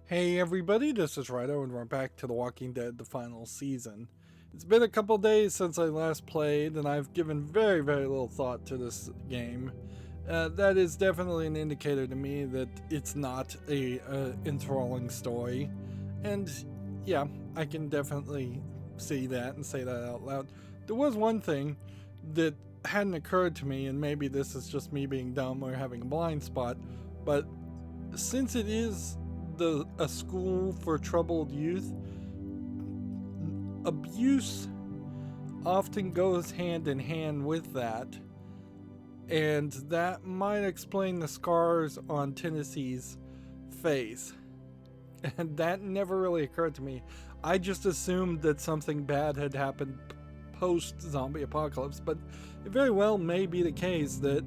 Hey everybody, this is Rydo and we're back to The Walking Dead, the final season. It's been a couple days since I last played and I've given very little thought to this game. That is definitely an indicator to me that it's not a enthralling story. And yeah, I can definitely see that and say that out loud. There was one thing that hadn't occurred to me, and maybe this is just me being dumb or having a blind spot, but since it is a school for troubled youth, abuse often goes hand in hand with that, and that might explain the scars on Tennessee's face. And that never really occurred to me. I just assumed that something bad had happened post zombie apocalypse, but it very well may be the case that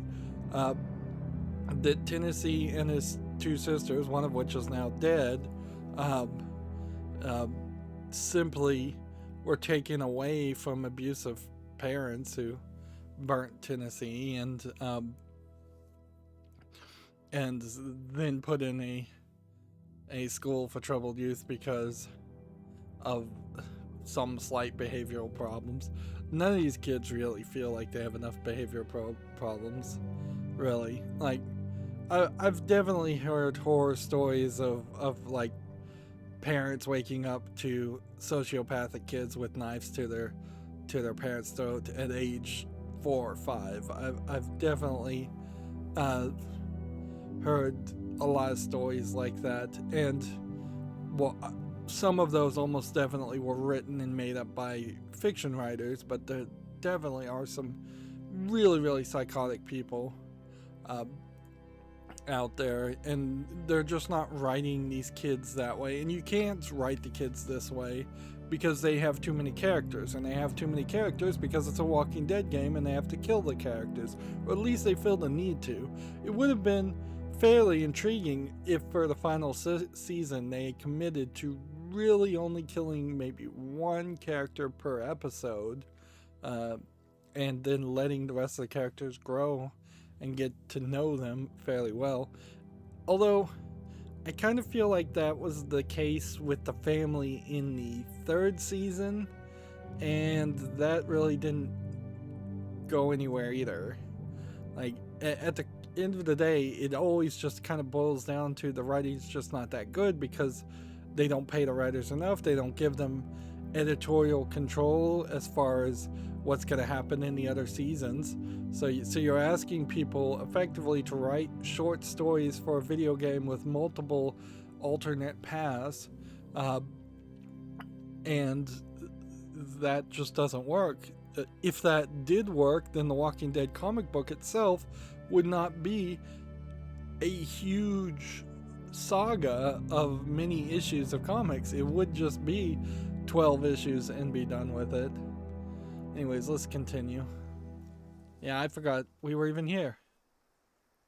that Tennessee and his two sisters, one of which is now dead, um, simply were taken away from abusive parents who burnt Tennessee and then put in a school for troubled youth because of some slight behavioral problems. None of these kids really feel like they have enough behavioral problems, really. Like, I've definitely heard horror stories of like parents waking up to sociopathic kids with knives to their parents' throat at age 4 or 5. I've definitely heard a lot of stories like that, and well, some of those almost definitely were written and made up by fiction writers, but there definitely are some really psychotic people out there, and they're just not writing these kids that way. And you can't write the kids this way because they have too many characters, and they have too many characters because it's a Walking Dead game and they have to kill the characters, or at least they feel the need to. It would have been fairly intriguing if for the final season they committed to really only killing maybe one character per episode, and then letting the rest of the characters grow and get to know them fairly well. Although, I kind of feel like that was the case with the family in the 3rd season, and that really didn't go anywhere either. Like, at the end of the day, it always just kind of boils down to the writing's just not that good because they don't pay the writers enough, they don't give them editorial control as far as what's going to happen in the other seasons. So you're asking people effectively to write short stories for a video game with multiple alternate paths, and that just doesn't work. If that did work, then the Walking Dead comic book itself would not be a huge saga of many issues of comics. It would just be 12 issues and be done with it. Anyways, let's continue. Yeah, I forgot we were even here.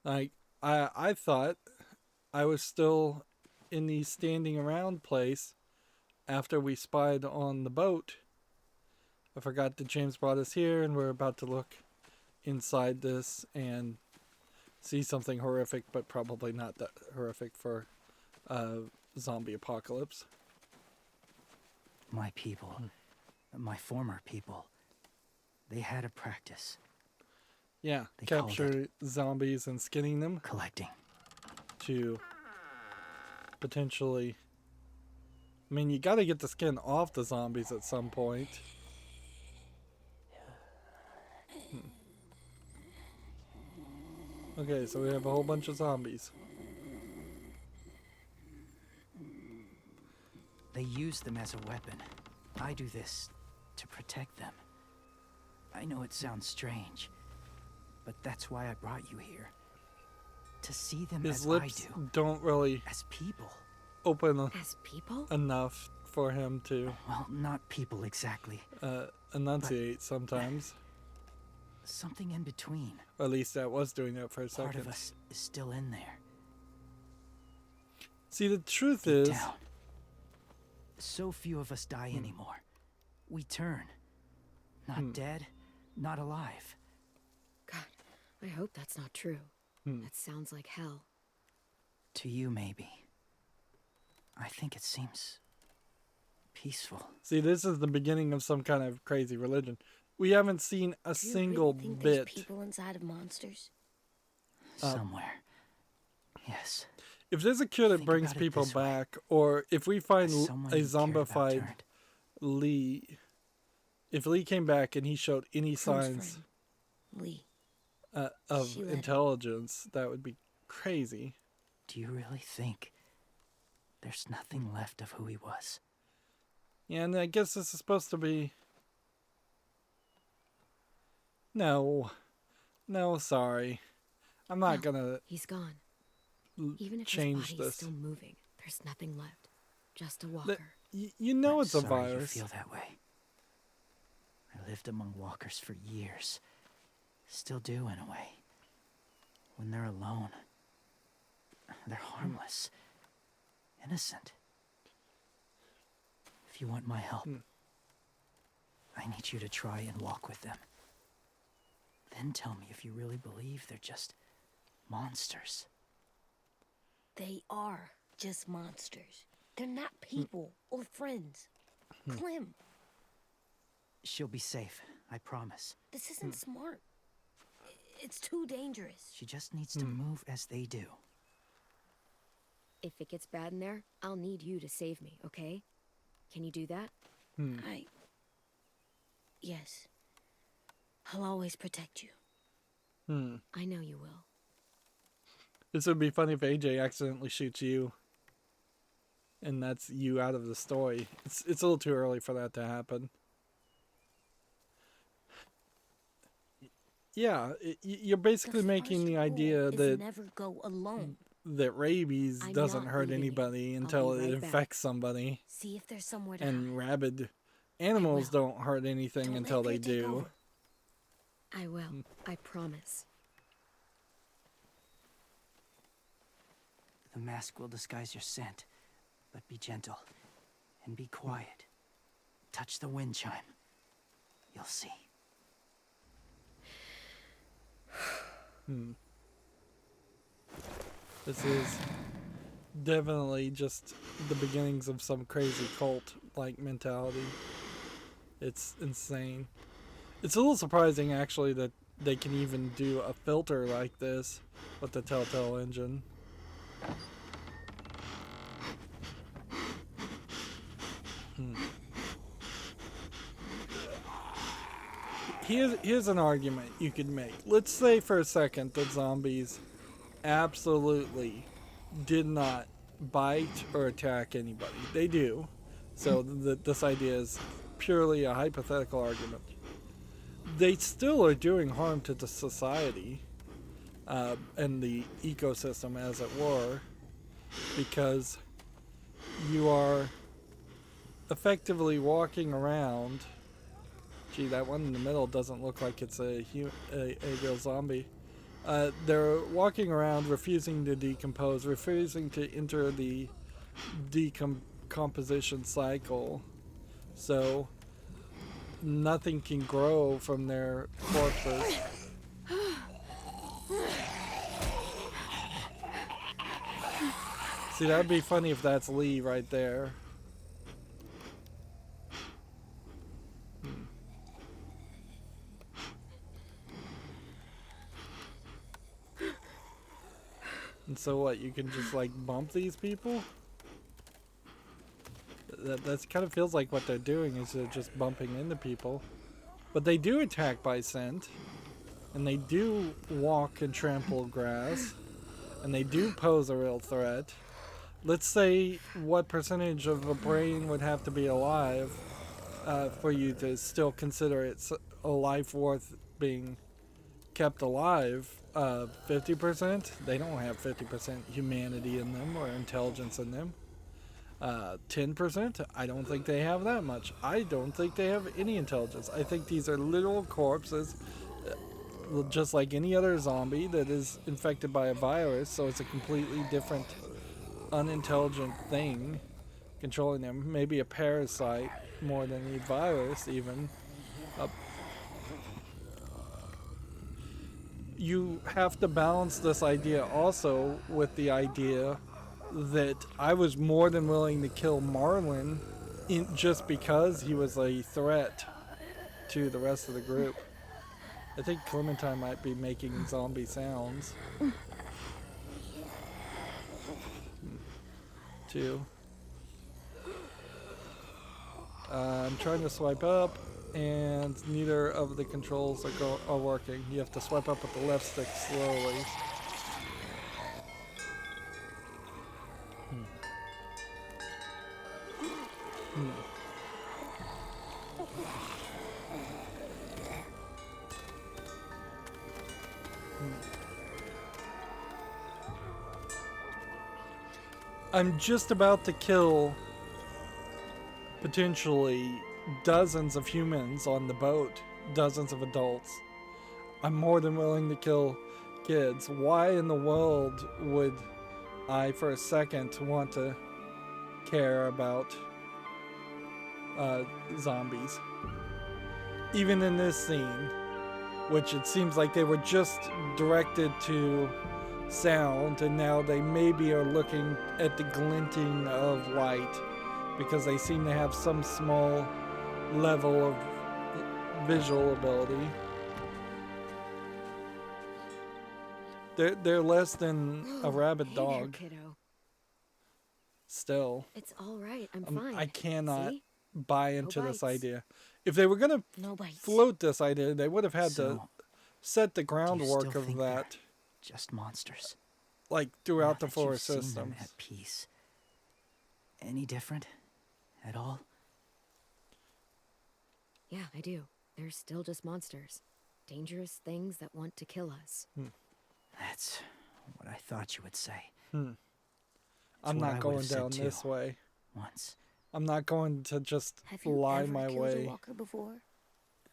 Like, I thought I was still in the standing around place after we spied on the boat. I forgot that James brought us here, and we're about to look inside this and see something horrific, but probably not that horrific for zombie apocalypse. My people, my former people, they had a practice. Yeah, They capture zombies and skinning them collecting to potentially... I mean, you gotta get the skin off the zombies at some point. Okay, so we have a whole bunch of zombies. They use them as a weapon. I do this to protect them. I know it sounds strange, but that's why I brought you here. To see them His as lips I do. don't really As people. open As people? enough for him to Well, not people exactly. enunciate sometimes. Something in between. Or at least that was doing that for a Part second. of us is still in there. See, the truth Deep is... down. So few of us die anymore. We turn. Not dead, not alive. God, I hope that's not true. That sounds like hell. To you, maybe. I think it seems peaceful. See, this is the beginning of some kind of crazy religion. We haven't seen a Do you single really think bit. there's people inside of monsters? Somewhere. Yes. If there's a cure that Think brings about it people this way. back, or if we find Has someone a you cared about zombified turned? Lee, if Lee came back and he showed any Clem's signs friend, Lee. of She let him. intelligence, that would be crazy. Do you really think there's nothing left of who he was? Yeah, and I guess this is supposed to be... No, sorry. I'm not gonna He's gone. Even if change his body's this. still moving, there's nothing left. Just a walker. You know I'm it's a sorry virus. You feel that way. I lived among walkers for years. Still do, in a way. When they're alone, they're harmless, innocent. If you want my help, I need you to try and walk with them. Then tell me if you really believe they're just monsters. They are just monsters. They're not people or friends. Clem, She'll be safe, I promise. this isn't smart. It's too dangerous. She just needs to move as they do. If it gets bad in there, I'll need you to save me, okay? Can you do that? Yes. I'll always protect you. I know you will. This would be funny if AJ accidentally shoots you, and that's you out of the story. It's a little too early for that to happen. Yeah, you're basically making the idea that never go alone. rabies I'm doesn't not hurt leaving you. anybody I'll until be it right back. infects somebody, See if there's somewhere to and hide. rabid animals will. don't hurt anything Don't let until they fear take do. over. I will. I promise. The mask will disguise your scent, but be gentle and be quiet. Touch the wind chime. You'll see. This is definitely just the beginnings of some crazy cult-like mentality. It's insane. It's a little surprising, actually, that they can even do a filter like this with the Telltale engine. Here's an argument you could make. Let's say for a second that zombies absolutely did not bite or attack anybody. They do. So this idea is purely a hypothetical argument. They still are doing harm to the society and the ecosystem, as it were, because you are effectively walking around. Gee, that one in the middle doesn't look like it's a real zombie. They're walking around, refusing to decompose, refusing to enter the decomposition cycle. So nothing can grow from their corpses. See, that'd be funny if that's Lee right there. And so what, you can just like bump these people? That kind of feels like what they're doing is they're just bumping into people. But they do attack by scent. And they do walk and trample grass. And they do pose a real threat. Let's say what percentage of a brain would have to be alive for you to still consider it a life worth being kept alive. 50%? They don't have 50% humanity in them or intelligence in them. 10%? I don't think they have that much. I don't think they have any intelligence. I think these are literal corpses, just like any other zombie that is infected by a virus, so it's a completely different, unintelligent thing controlling them. Maybe a parasite more than a virus, even. You have to balance this idea also with the idea that I was more than willing to kill Marlin just because he was a threat to the rest of the group. I think Clementine might be making zombie sounds. Too. I'm trying to swipe up, and neither of the controls are working. You have to swipe up with the left stick slowly. I'm just about to kill potentially dozens of humans on the boat, dozens of adults. I'm more than willing to kill kids. Why in the world would I for a second want to care about zombies? Even in this scene, which it seems like they were just directed to sound, and now they maybe are looking at the glinting of light because they seem to have some small level of visual ability. They're less than a rabid dog. Hey there, kiddo. Still, It's all right. I'm fine. I cannot See? buy into this bites. idea. If they were gonna No bites. float this idea, they would have had to set the Do you groundwork still of think that, they're just monsters? like Now throughout the that four you've seen them systems. at peace. Any different? At all? Yeah, I do. They're still just monsters. Dangerous things that want to kill us. That's what I thought you would say. I'm what not I would going have said down too. this way. Once. I'm not going to just Have you lie ever my killed a way walker before?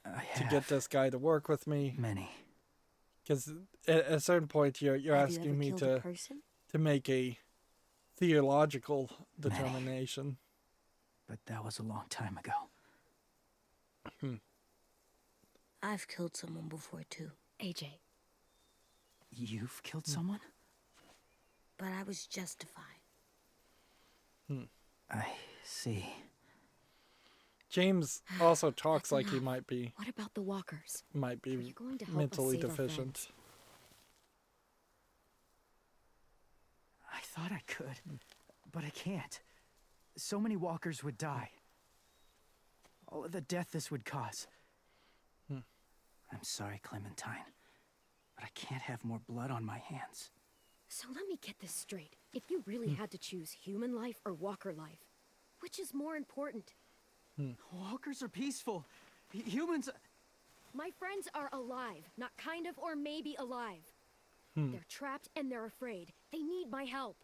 I to have get this guy to work with me. many. Because at a certain point, you're Have you asking ever me killed a person? to make a theological determination. But that was a long time ago. I've killed someone before too. AJ. You've killed someone? But I was justified. I see. James also talks That's like he enough. might be What about the walkers? Are you mentally going to help us save our deficient. friends? I thought I could, but I can't. So many walkers would die. All of the death this would cause. I'm sorry, Clementine, but I can't have more blood on my hands. So let me get this straight. If you really had to choose human life or walker life, which is more important? Walkers are peaceful. Humans... My friends are alive, not kind of or maybe alive. They're trapped and they're afraid. They need my help.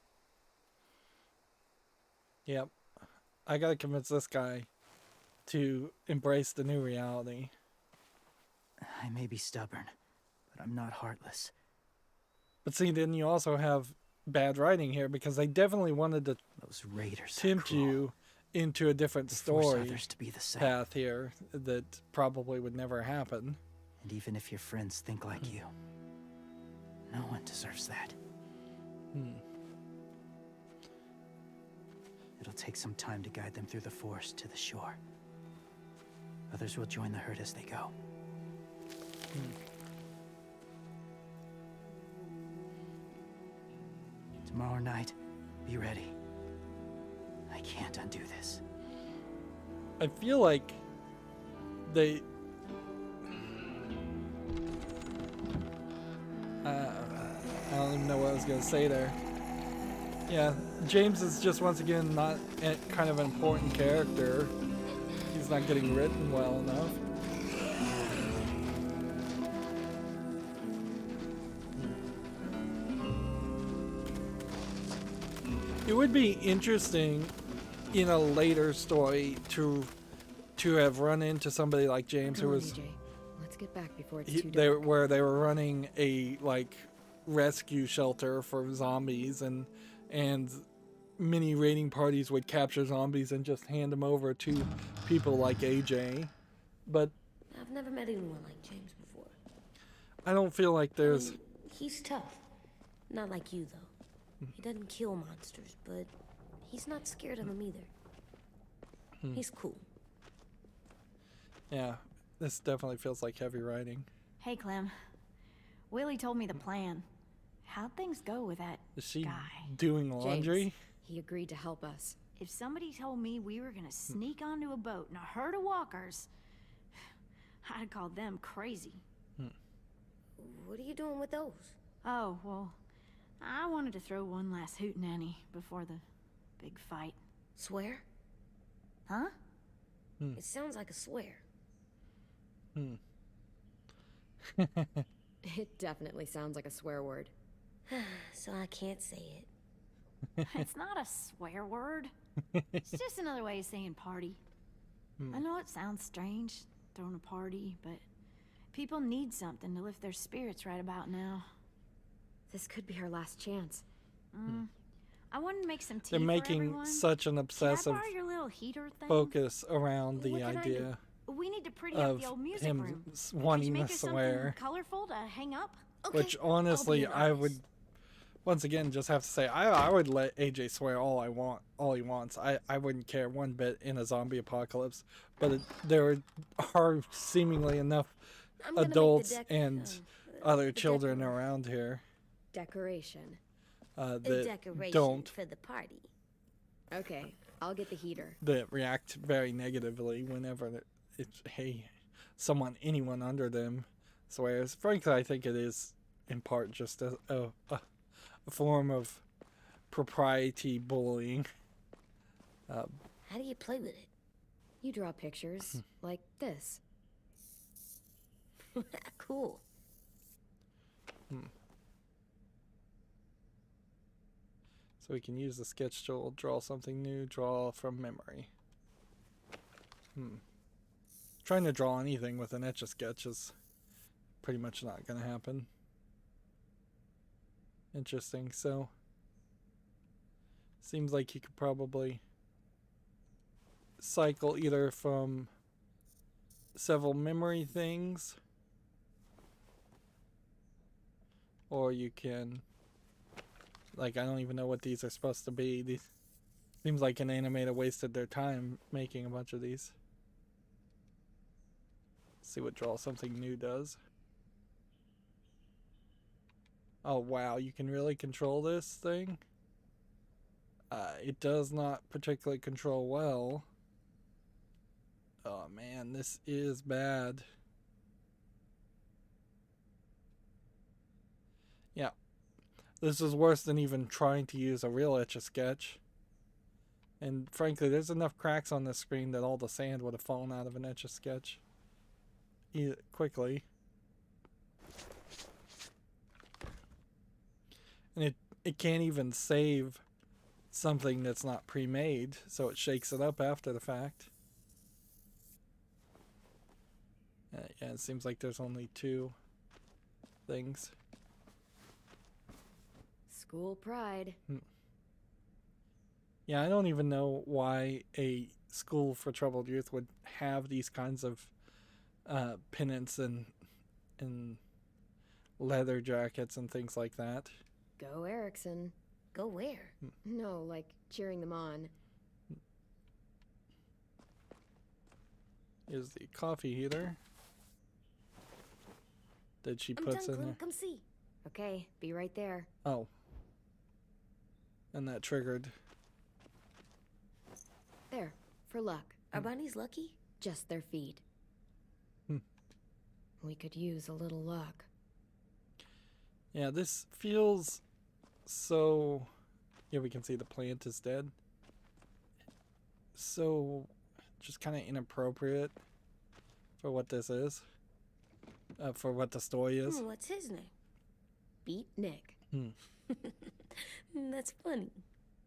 Yep. I gotta convince this guy to embrace the new reality. I may be stubborn, but I'm not heartless. But see, then you also have bad writing here because they definitely wanted to Those raiders are tempt cruel. you into a different They force story others to be the same. path here that probably would never happen. And even if your friends think like you, no one deserves that. It'll take some time to guide them through the forest to the shore. Others will join the herd as they go. Tomorrow night, be ready. I can't undo this. I feel like they... I don't even know what I was going to say there. Yeah, James is just once again not kind of an important character. He's not getting written well enough. It would be interesting in a later story to have run into somebody like James who Come on, was AJ. Let's get back before it's too dark. where they were running a like rescue shelter for zombies, and many raiding parties would capture zombies and just hand them over to people like AJ. But I've never met anyone like James before. I don't feel like there's He's tough. Not like you, though. He doesn't kill monsters, but he's not scared of them either. He's cool. Yeah, this definitely feels like heavy writing. Hey, Clem. Willie told me the plan. How'd things go with that Is she guy? doing laundry? James, he agreed to help us. If somebody told me we were gonna sneak onto a boat and a herd of walkers, I'd call them crazy. What are you doing with those? Oh, well, I wanted to throw one last hootenanny before the big fight. Swear? Huh? It sounds like a swear. It definitely sounds like a swear word. So I can't say it. It's not a swear word. It's just another way of saying party. I know it sounds strange, throwing a party, but people need something to lift their spirits right about now. This could be our last chance. I wanted to make some tea They're for making everyone. such an Can I obsessive borrow your little heater thing? focus around the What can I do? idea We need to pretty up of the old music him room. wanting Could you to make us swear. something colorful to hang up? Okay, Which I'll honestly, be an I would artist. once again just have to say I would let AJ swear all he wants. I wouldn't care one bit in a zombie apocalypse, but there are seemingly enough I'm gonna make the adults deck- and the other children decoration. around here Decoration. A that decoration don't for the party. Okay, I'll get the heater. that react very negatively whenever anyone under them swears. Frankly, I think it is in part just a form of propriety bullying. How do you play with it? You draw pictures like this. Cool. So we can use the sketch tool, draw something new, draw from memory. Trying to draw anything with an Etch-a-Sketch is pretty much not going to happen. Interesting. So, seems like you could probably cycle either from several memory things, or you can, like, I don't even know what these are supposed to be. These seems like an animator wasted their time making a bunch of these. See what draw something new does. Oh wow, you can really control this thing? It does not particularly control well. Oh man, this is bad. Yeah. This is worse than even trying to use a real Etch-a-Sketch. And frankly, there's enough cracks on this screen that all the sand would have fallen out of an Etch-a-Sketch quickly. And it can't even save something that's not pre-made, so it shakes it up after the fact. Yeah, it seems like there's only two things. School pride. Yeah, I don't even know why a school for troubled youth would have these kinds of pennants and leather jackets and things like that. Go Erickson. Go where? No, like cheering them on. Is the coffee heater that she I'm puts done, in Clem. there. Come see. Okay, be right there. Oh. And that triggered. There, for luck. Are bunnies lucky? Just their feet. We could use a little luck. Yeah, this feels so... Yeah, we can see the plant is dead. So, just kind of inappropriate for what this is. For what the story is. What's his name? Beat Nick. That's funny.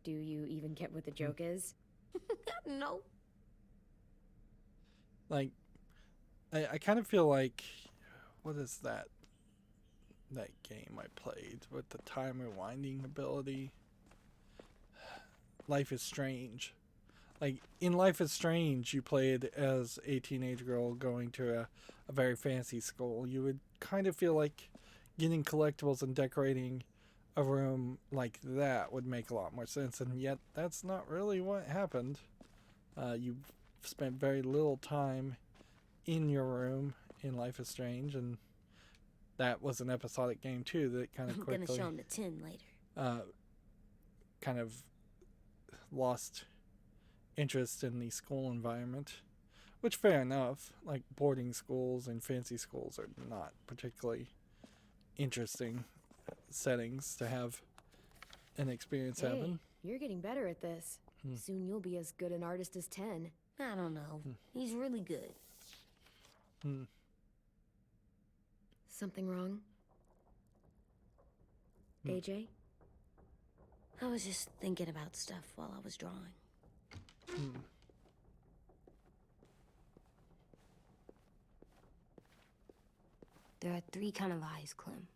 Do you even get what the joke is? No. Like, I kind of feel like... What is that game I played with the time rewinding ability? Life is Strange. Like, in Life is Strange, you played as a teenage girl going to a very fancy school. You would kind of feel like getting collectibles and decorating a room like that would make a lot more sense, and yet that's not really what happened. You've spent very little time in your room in Life is Strange, and that was an episodic game too that kind of I'm quickly gonna show him the tin later. kind of lost interest in the school environment, which fair enough. Like boarding schools and fancy schools are not particularly interesting settings to have an experience happen. You're getting better at this. Soon you'll be as good an artist as 10. I don't know. He's really good. Something wrong? AJ? I was just thinking about stuff while I was drawing. There are 3 kind of eyes, Clem.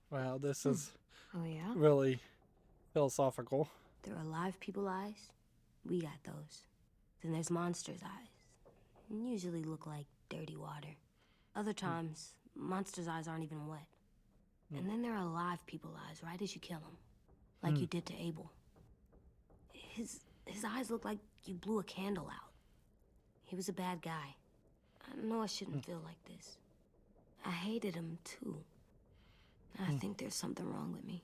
Wow, this is Oh, yeah? really philosophical. There are alive people eyes. We got those. Then there's monsters' eyes. Usually look like dirty water. Other times, monsters' eyes aren't even wet. And then there are alive people eyes right as you kill them. Like you did to Abel. His eyes look like you blew a candle out. He was a bad guy. I know I shouldn't feel like this. I hated him too. I think there's something wrong with me.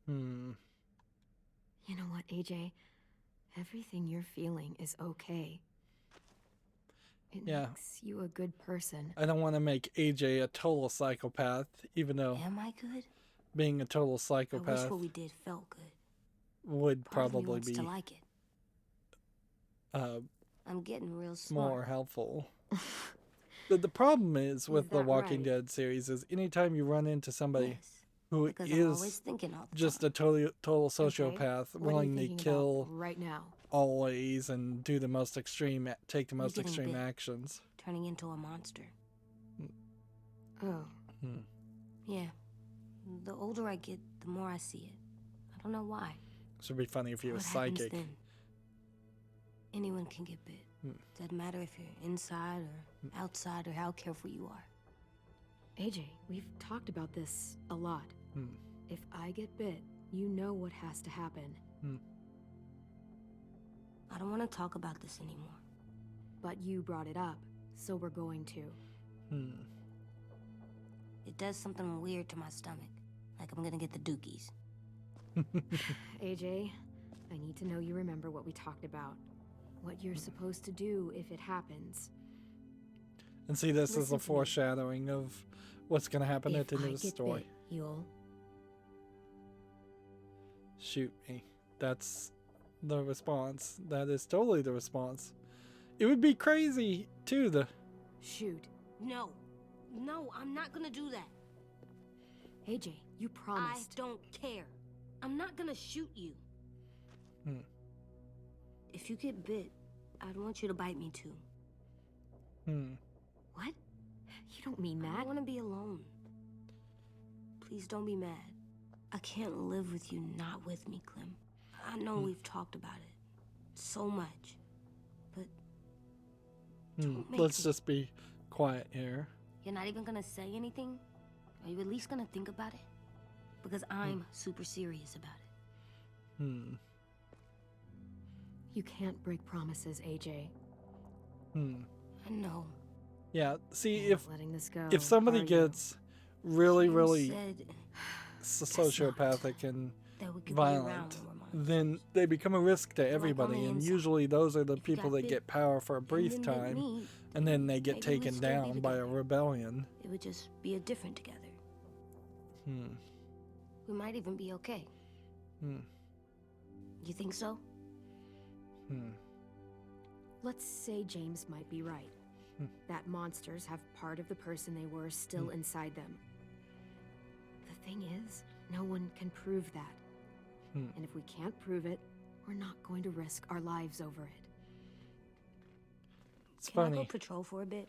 You know what, AJ? Everything you're feeling is okay. It makes you a good person. I don't want to make AJ a total psychopath, even though Am I good? being a total I wish psychopath what we did felt good. would Part of me probably wants be to like it. I'm getting real smart. more helpful. The problem is with the that Walking right? Dead series is anytime you run into somebody Yes, who because I'm always is thinking all the just time. a total Okay, sociopath, what are you willing to thinking kill about right now? always and do the most extreme, take the most getting extreme bit. actions. Turning into a monster. Oh, Yeah. The older I get, the more I see it. I don't know why. This would be funny if he was What happens psychic. then? Anyone can get bit. Doesn't matter if you're inside or outside or how careful you are. AJ, we've talked about this a lot. If I get bit, you know what has to happen. I don't want to talk about this anymore. But you brought it up, so we're going to. It does something weird to my stomach. Like I'm gonna get the dookies. AJ, I need to know you remember what we talked about. What you're supposed to do if it happens. And see, this is Listen a to me. foreshadowing of what's going to happen at If the end I of the get story. bit, you'll... Shoot me. That's the response. That is totally the response. It would be crazy, too, Shoot. No. No, I'm not gonna do that. AJ, you I promised. don't care. I'm not gonna shoot you. If you get bit, I'd want you to bite me too. What? You don't mean I that. don't want to be alone. Please don't be mad. I can't live with you not with me, Clem. I know we've talked about it so much, but don't make Let's me. just be quiet here. You're not even gonna say anything? Are you at least gonna think about it? Because I'm super serious about it. You can't break promises, AJ. I know. Yeah, see, You're if not letting this go. if somebody are you? gets really, James really said sociopathic and that we could be around violent, when we're monsters. then they become a risk to on the everybody, and inside. usually those are the If you people got that bit get power for a brief and then bit time, me, and then they get maybe we'd taken still be down by a together. rebellion. It would just be a different together. We might even be okay. You think so? Let's say James might be right. That monsters have part of the person they were still inside them. The thing is, no one can prove that. And if we can't prove it, we're not going to risk our lives over it. It's Can I funny. go patrol for a bit?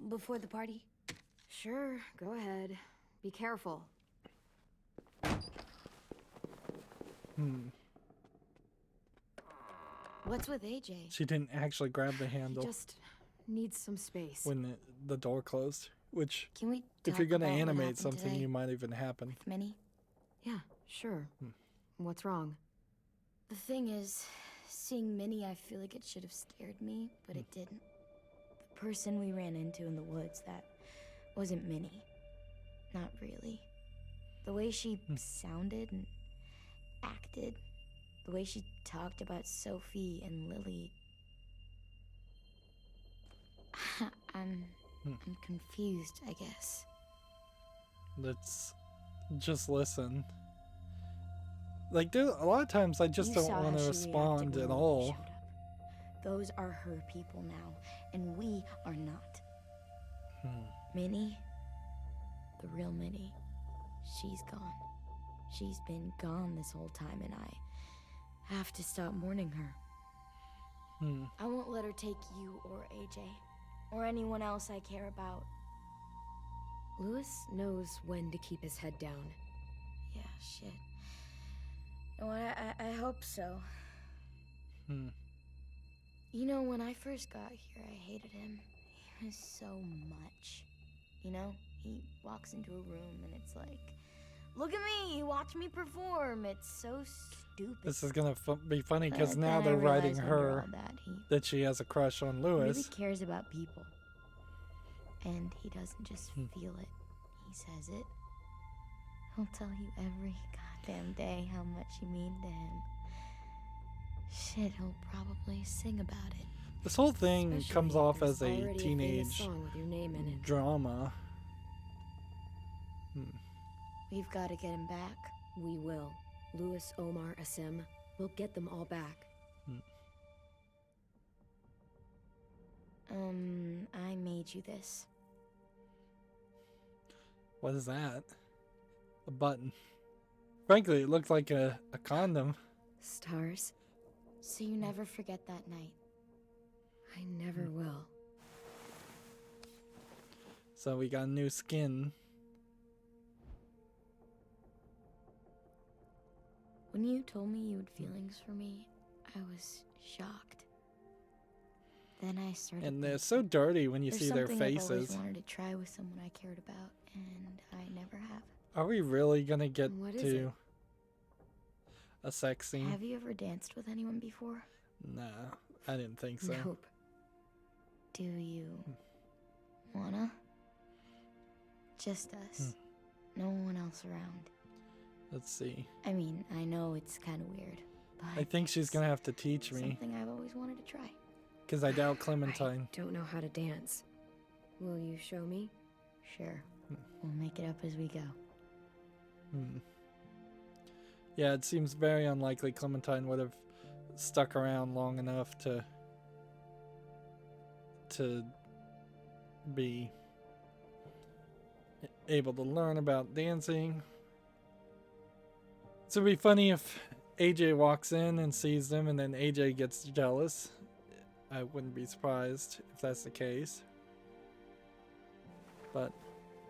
Before the party? Sure, go ahead. Be careful. What's with AJ? She didn't actually grab the He handle just needs some space. when the door closed. which, Can we if talk you're going to about what animate happened something, today you might even happen. with Minnie? Yeah, sure. What's wrong? The thing is, seeing Minnie, I feel like it should have scared me, but it didn't. The person we ran into in the woods, that wasn't Minnie. Not really. The way she sounded and acted, the way she talked about Sophie and Lily. I'm confused, I guess. Let's just listen. Like, there, a lot of times I just You don't saw want how to she respond reacted at when we all. showed up. Those are her people now, and we are not. Minnie, the real Minnie, she's gone. She's been gone this whole time, and I have to stop mourning her. I won't let her take you or AJ, or anyone else I care about. Louis knows when to keep his head down. Yeah, shit. No, I hope so. You know, when I first got here, I hated him. He was so much. You know, he walks into a room and it's like, look at me, watch me perform. It's so stupid. This is going to be funny because But now then I they're writing realized under her all that, he that she has a crush on Louis. really cares about people. And he doesn't just feel it, he says it. He'll tell you every goddamn day how much you mean to him. Shit, he'll probably sing about it. This whole thing Especially comes if off there's as a already famous teenage song with your name in it. drama. We've got to get him back. We will. Louis, Omar, Asim. We'll get them all back. I made you this. What is that? A button. Frankly, it looked like a condom. Stars? So you never forget that night. I never will. So we got new skin. When you told me you had feelings for me, I was shocked. Then I started And they're thinking, so dirty when you there's see their something I've always faces. wanted to try with someone I cared about, and I never have. Are we really gonna get What is to it? a sex scene? Have you ever danced with anyone before? Nah, I didn't think so. Nope. Do you wanna? Just us. No one else around. Let's see. I mean, I know it's kind of weird, but I think she's gonna have to teach me, something I've always wanted to try. because I doubt Clementine. Don't know how to dance. Will you show me? Sure. We'll make it up as we go. Yeah, it seems very unlikely Clementine would have stuck around long enough to be able to learn about dancing. So it'd be funny if AJ walks in and sees them and then AJ gets jealous. I wouldn't be surprised if that's the case. But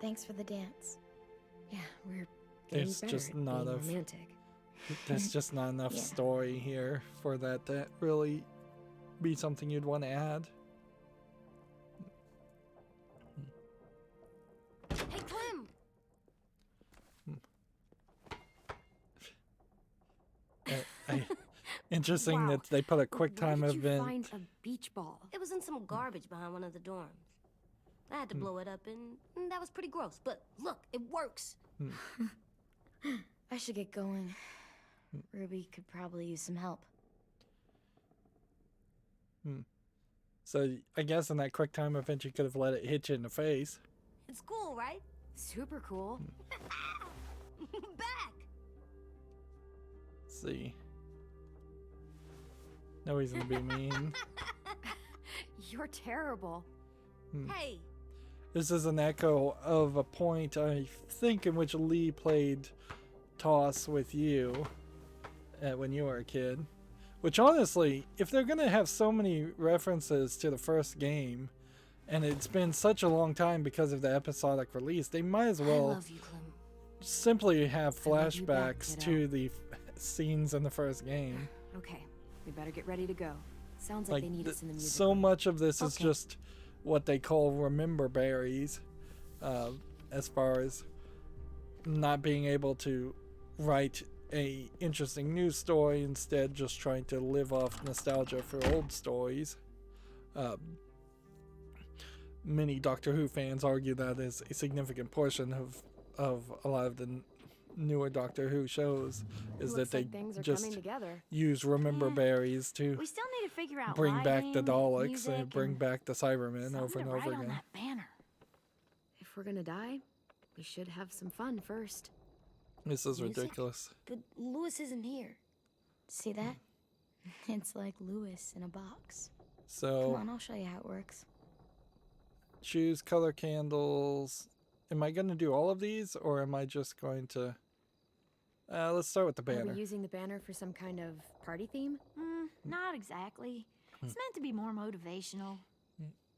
Thanks for the dance. Yeah, we're getting There's better just at not being a- romantic. there's just not enough Yeah. story here for that to really be something you'd want to add. Hey, Clem! Interesting Wow. that they put a quick time Where did you event. find a beach ball? It was in some garbage behind one of the dorms. I had to blow it up, and that was pretty gross. But look, it works. I should get going. Ruby could probably use some help. So I guess in that quick time event you could have let it hit you in the face. It's cool, right? Super cool. Back! Let's see. No reason to be mean. You're terrible. Hey, This is an echo of a point, I think, in which Lee played Toss with you when you were a kid. Which, honestly, if they're going to have so many references to the first game, and it's been such a long time because of the episodic release, they might as I well love you, Clem. simply have I love you back, flashbacks kiddo. to the scenes in the first game. Okay, we better get ready to go. Sounds like, they need us in the music so room. much of this is Okay. just what they call remember berries, as far as not being able to write a interesting news story, instead just trying to live off nostalgia for old stories. Many Doctor Who fans argue that is a significant portion of a lot of the newer Doctor Who shows, is that they things are just coming together. use remember berries to We still need to figure out bring back the lighting, Daleks music, and bring back the Cybermen over something and to over write on again. that banner. If we're gonna die, we should have some fun first. This is Music? ridiculous. But Lewis isn't here. See that? It's like Lewis in a box. Come So on, I'll show you how it works. choose color candles. Am I going to do all of these, or am I just going to... let's start with the Are banner. we using the banner for some kind of party theme? Not exactly. It's meant to be more motivational.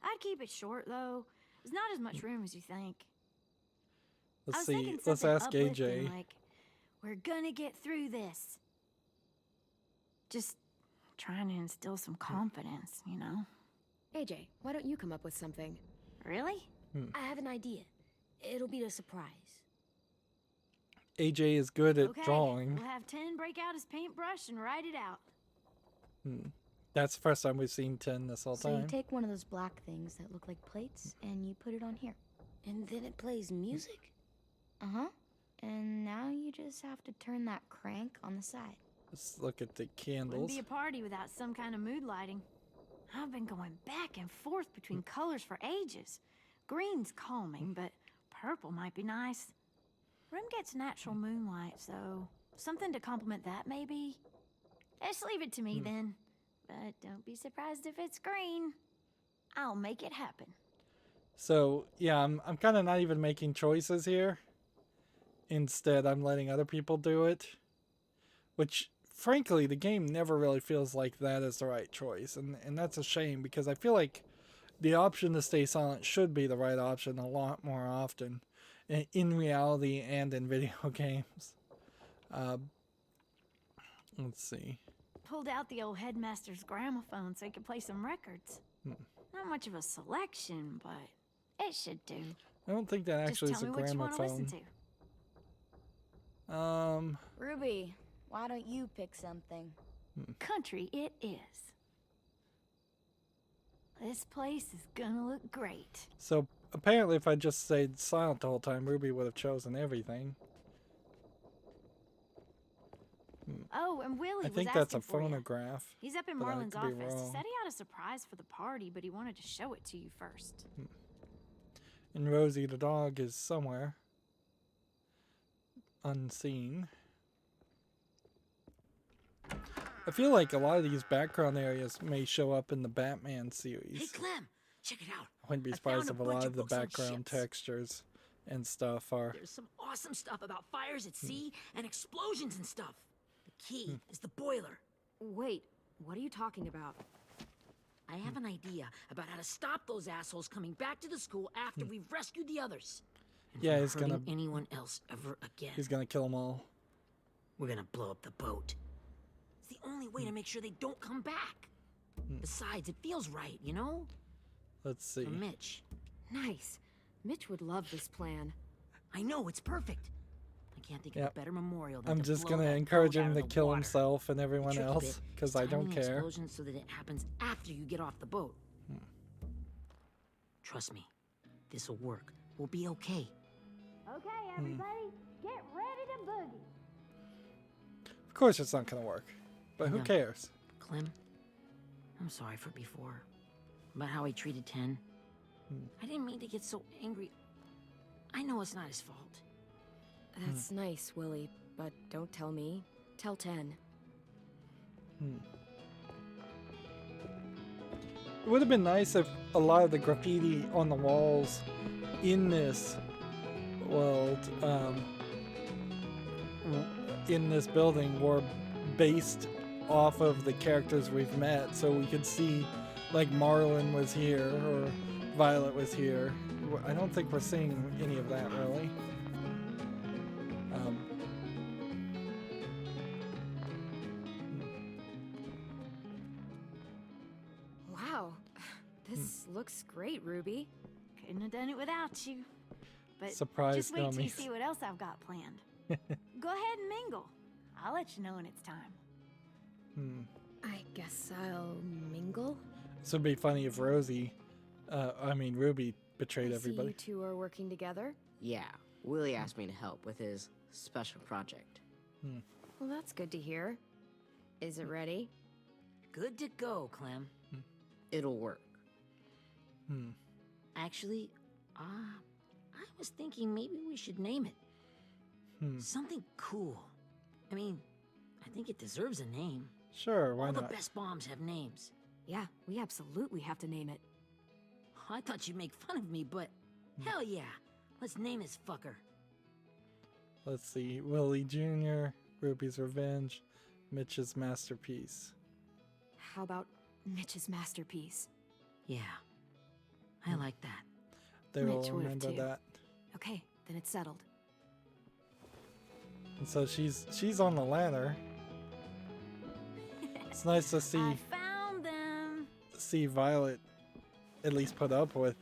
I'd keep it short, though. There's not as much room as you think. I Let's was see. thinking Let's something ask uplifting, AJ. like, we're gonna get through this. Just trying to instill some confidence, you know? AJ, why don't you come up with something? Really? I have an idea. It'll be a surprise. AJ is good at Okay, drawing. we'll have 10 break out his paintbrush and write it out. That's the first time we've seen 10 this whole So you time. take one of those black things that look like plates and you put it on here. And then it plays music? Uh-huh. And now you just have to turn that crank on the side. Let's look at the Wouldn't candles. be a party without some kind of mood lighting. I've been going back and forth between colors for ages. Green's calming, but purple might be nice. Room gets natural moonlight, so something to complement that, maybe? Just leave it to me, then. But don't be surprised if it's green. I'll make it happen. So, yeah, I'm kind of not even making choices here. Instead, I'm letting other people do it. Which, frankly, the game never really feels like that is the right choice. And that's a shame, because I feel like the option to stay silent should be the right option a lot more often. In reality and in video games. Let's see. Pulled out the old headmaster's gramophone so he could play some records. Not much of a selection, but it should do. I don't think that actually Just is tell a me what you want to listen gramophone. to. Ruby, why don't you pick something? Country it is. This place is gonna look great. So apparently if I just stayed silent the whole time, Ruby would have chosen everything. Oh, and Willie I was think that's a asking for you. phonograph. He's up in but I Marlin's could be office. He wrong. said he had a surprise for the party, but he wanted to show it to you first. And Rosie the dog is somewhere. Unseen. I feel like a lot of these background areas may show up in the Batman Hey, series. Clem, check it out. I wouldn't be I surprised found if a a bunch lot of of the books on background ships. textures and stuff are... There's some awesome stuff about fires at sea and explosions and stuff. The key is the boiler. Wait, what are you talking about? I have an idea about how to stop those assholes coming back to the school after we've rescued the others. And Yeah, from he's gonna- hurting anyone else ever again. He's gonna kill them all. We're gonna blow up the boat. It's the only way to make sure they don't come back. Besides, it feels right, you know? Let's see. For Mitch. Nice. Mitch would love this plan. I know, it's perfect. I can't think of Yep. a better memorial than I'm to just blow gonna that encourage boat out him of to the kill water. himself and everyone The tricky else, bit because is I don't timing the care. explosion so that it happens after you get off the boat. Trust me, this'll work. We'll be okay. Okay, everybody, get ready to boogie. Of course it's not gonna work. But who Yeah. cares? Clem, I'm sorry for before. About how he treated 10. I didn't mean to get so angry. I know it's not his fault. That's nice, Willie, but don't tell me. Tell 10. It would have been nice if a lot of the graffiti on the walls in this world, in this building, were based off of the characters we've met, so we could see, like, Marlin was here or Violet was here. I don't think we're seeing any of that, really. Wow. This looks great, Ruby. Couldn't have done it without you. but Surprise just wait till you gummies. see what else I've got planned. Go ahead and mingle. I'll let you know when it's time. I guess I'll mingle. This would be funny if Ruby betrayed I see everybody. you two are working together. Yeah, Willie asked me to help with his special project. Well, that's good to hear. Is it ready? Good to go, Clem. It'll work. Actually, I was thinking maybe we should name it. Something cool. I mean, I think it deserves a name. Sure, why All the not? best bombs have names. Yeah, we absolutely have to name it. I thought you'd make fun of me, but hell yeah. Let's name this fucker. Let's see. Willie Jr., Ruby's Revenge, Mitch's Masterpiece. How about Mitch's Masterpiece? Yeah, I like that. They will Mitch would have remember too. that. Okay, then it's settled. And so she's on the ladder. It's nice to I see found them. Violet at least put up with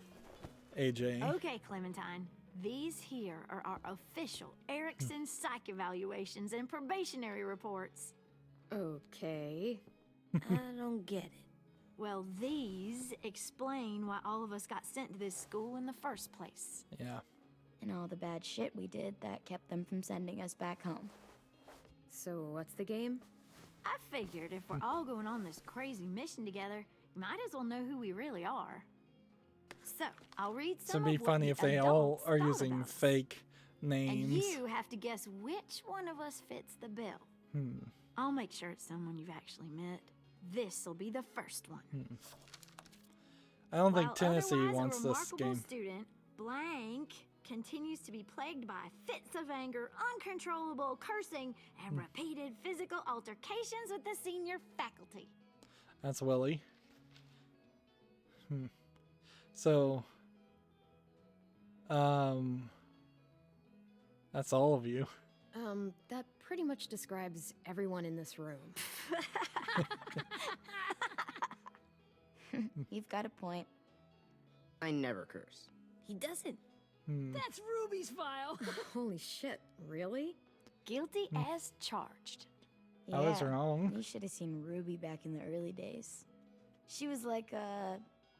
AJ. Okay, Clementine. These here are our official Erickson psych evaluations and probationary reports. Okay. I don't get it. Well, these explain why all of us got sent to this school in the first place. Yeah. And all the bad shit we did that kept them from sending us back home. So what's the game? I figured if we're all going on this crazy mission together, you might as well know who we really are. So, I'll read So some it'd be of what funny the if they all adults are thought using about us. fake And names. you have to guess which one of us fits the bill. I'll make sure it's someone you've actually met. This'll be the first one. I don't think While Tennessee otherwise wants a this remarkable game. student, blank continues to be plagued by fits of anger, uncontrollable cursing, and repeated physical altercations with the senior faculty. That's Willie. So, that's all of you. That pretty much describes everyone in this room. You've got a point. I never curse. He doesn't. That's Ruby's file. Holy shit, really? Guilty as charged. I was wrong. You should have seen Ruby back in the early days. She was like,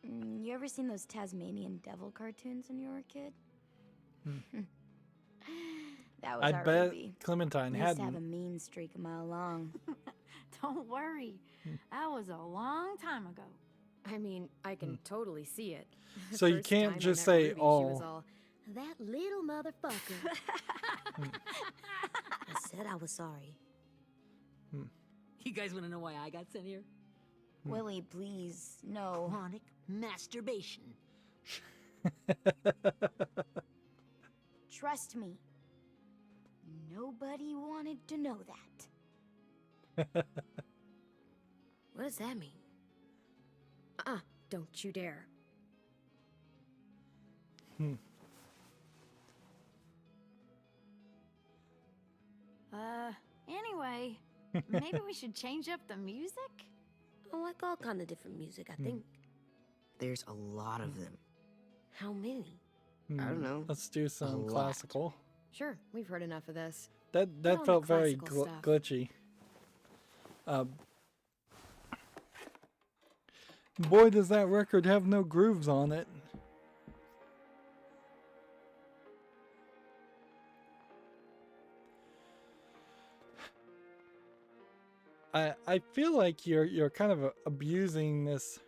you ever seen those Tasmanian devil cartoons when you were a kid? That was I our bet Ruby. Clementine We used to have a hadn't. mean streak a mile long. Don't worry. That was a long time ago. I mean, I can totally see it. The So you first can't time I just met say Ruby, she was all. all, that little motherfucker. I said I was sorry. You guys want to know why I got sent here? Willie, please, no. Chronic masturbation. Trust me. Nobody wanted to know that. What does that mean? Don't you dare. Anyway, maybe we should change up the music? I like all kind of different music, I think. There's a lot of them. How many? I don't know. Let's do some lot. classical. Sure, we've heard enough of this. That on the felt very classical stuff. glitchy. Boy, does that record have no grooves on it. I feel like you're kind of abusing this.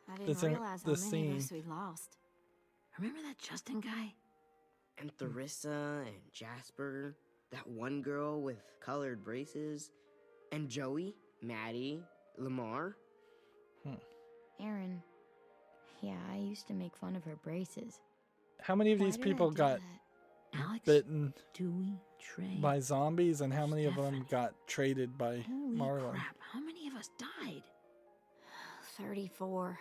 I didn't This in- realize how this many of us scene. we lost. Remember that Justin guy? And Theresa and Jasper, that one girl with colored braces, and Joey, Maddie, Lamar. Aaron. Yeah, I used to make fun of her braces. How many of Why these did I people do got that? Alex, bitten Dewey, Trey. by zombies, and how many of them Stephanie. got traded by Holy Marlon? crap, how many of us died? 34.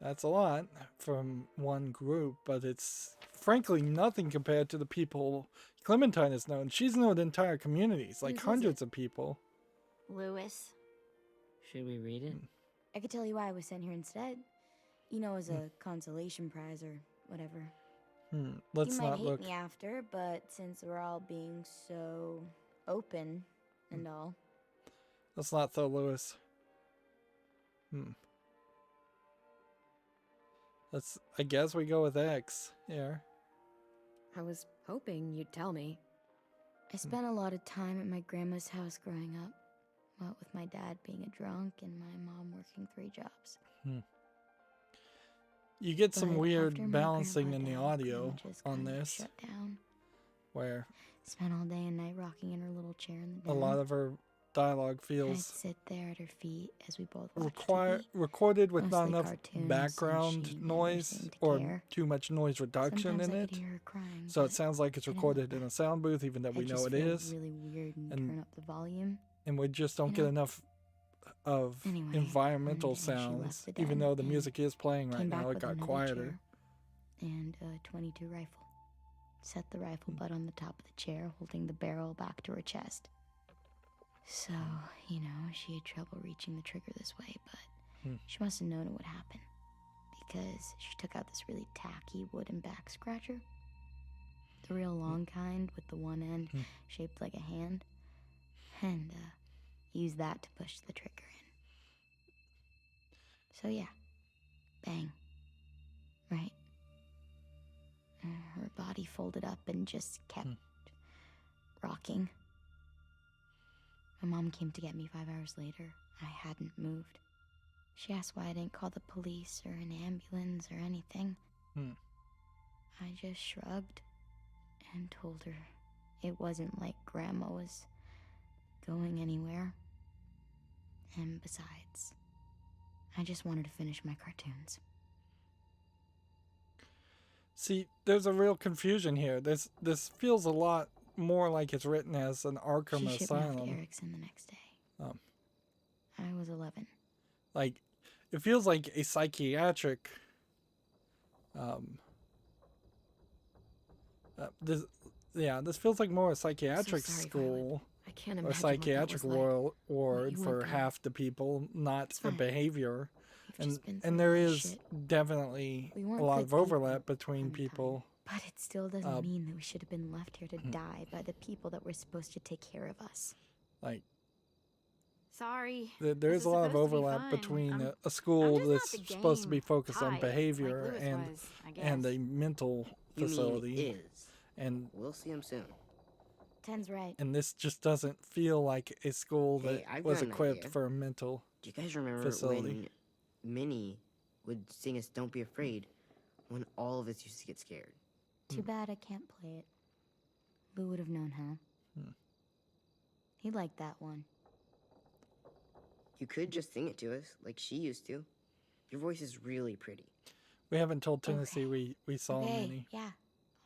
That's a lot from one group, but it's frankly nothing compared to the people Clementine has known. She's known entire communities, like Whose is hundreds of people. Lewis. Should we read it? I could tell you why I was sent here instead. You know, as a consolation prize or whatever. Let's you might not hate look. me after, but since we're all being so open and all. Let's not throw Lewis. I guess we go with X. Yeah. I was hoping you'd tell me. I spent a lot of time at my grandma's house growing up. What with my dad being a drunk and my mom working 3 jobs. You get some But weird after my balancing grandpa in the died, audio Grandma just on kind of this, shut down. where Spent all day and night rocking in her little chair in the a den. lot of her dialogue I'd feels sit there at her feet as we both watched TV. recorded with not Mostly enough cartoons, background since she never noise seemed to or care. too much noise reduction Sometimes in I it. could hear her crying, So it but sounds like it's I didn't recorded look in a back. sound booth, even though we I'd know just it feel is. really weird and And- turn up the volume. And we just don't You get know. enough of Anyway, environmental one day she left sounds, the even den though the and music is playing right came back now. It with got another quieter. chair and a .22 rifle. Set the rifle butt on the top of the chair, holding the barrel back to her chest. So, you know, she had trouble reaching the trigger this way, but she must have known it would happen. Because she took out this really tacky wooden back scratcher. The real long kind with the one end shaped like a hand. And used that to push the trigger in. So yeah, bang. Right. Her body folded up and just kept rocking. My mom came to get me 5 hours later. I hadn't moved. She asked why I didn't call the police or an ambulance or anything. I just shrugged and told her it wasn't like Grandma was going anywhere. And besides, I just wanted to finish my cartoons. See, there's a real confusion here. This feels a lot more like it's written as an Arkham She shipped me off to Asylum. Erickson the next day. I was 11. Like, it feels like a psychiatric. This feels like more a psychiatric sorry, school. Violet. I can't Or imagine psychiatric what that was like. ward you for went through. half the people, not It's for fine. behavior. We've just been through And a there lot of is shit. definitely We a weren't lot good of overlap people, between Clementine. people. But it still doesn't mean that we should have been left here to die by the people that were supposed to take care of us. Like, Sorry. there This is a lot of supposed to be overlap fun. between I'm a school just not that's the supposed to be game focused on type, behavior like Lewis and was, I and guess. a mental You facility. mean is. And We'll see him soon. Ten's right. and this just doesn't feel like a school Hey, that I've was got an equipped idea. for a mental. Do you guys remember Facility. when Minnie would sing us Don't Be Afraid when all of us used to get scared? Too bad I can't play it. Lou would have known how. He liked that one. You could just sing it to us like she used to. Your voice is really pretty. We haven't told Tennessee we saw Okay, Minnie. yeah.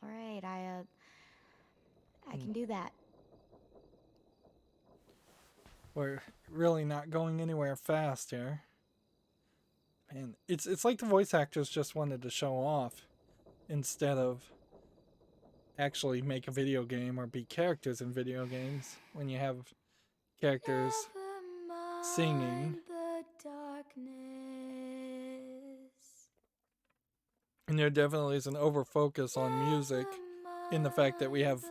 All right, I can do that. We're really not going anywhere fast here. And it's like the voice actors just wanted to show off instead of actually make a video game or be characters in video games when you have characters singing. The darkness. And there definitely is an over-focus on music in the fact that we have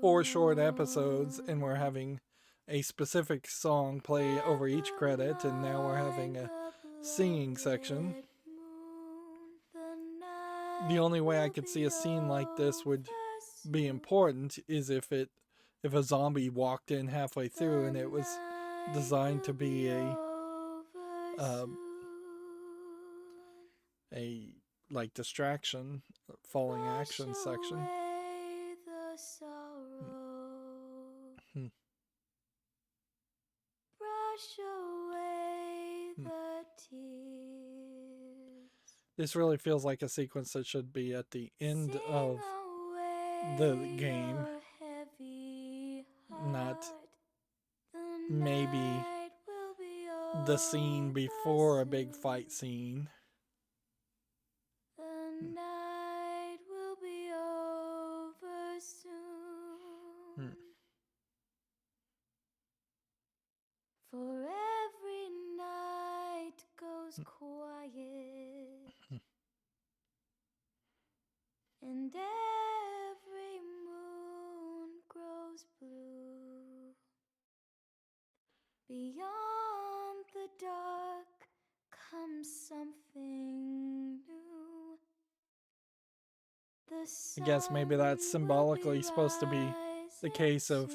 4 short episodes and we're having a specific song play over each credit, and now we're having a singing section. The only way I could see a scene like this would be important is if a zombie walked in halfway through and it was designed to be a like distraction, falling action section. Brush away the tears. This really feels like a sequence that should be at the end of the game, not maybe the scene before a big fight scene. The night will be over soon. For every night goes quiet. And every moon grows blue. Beyond the dark comes something new. I guess maybe that's symbolically supposed to be the case of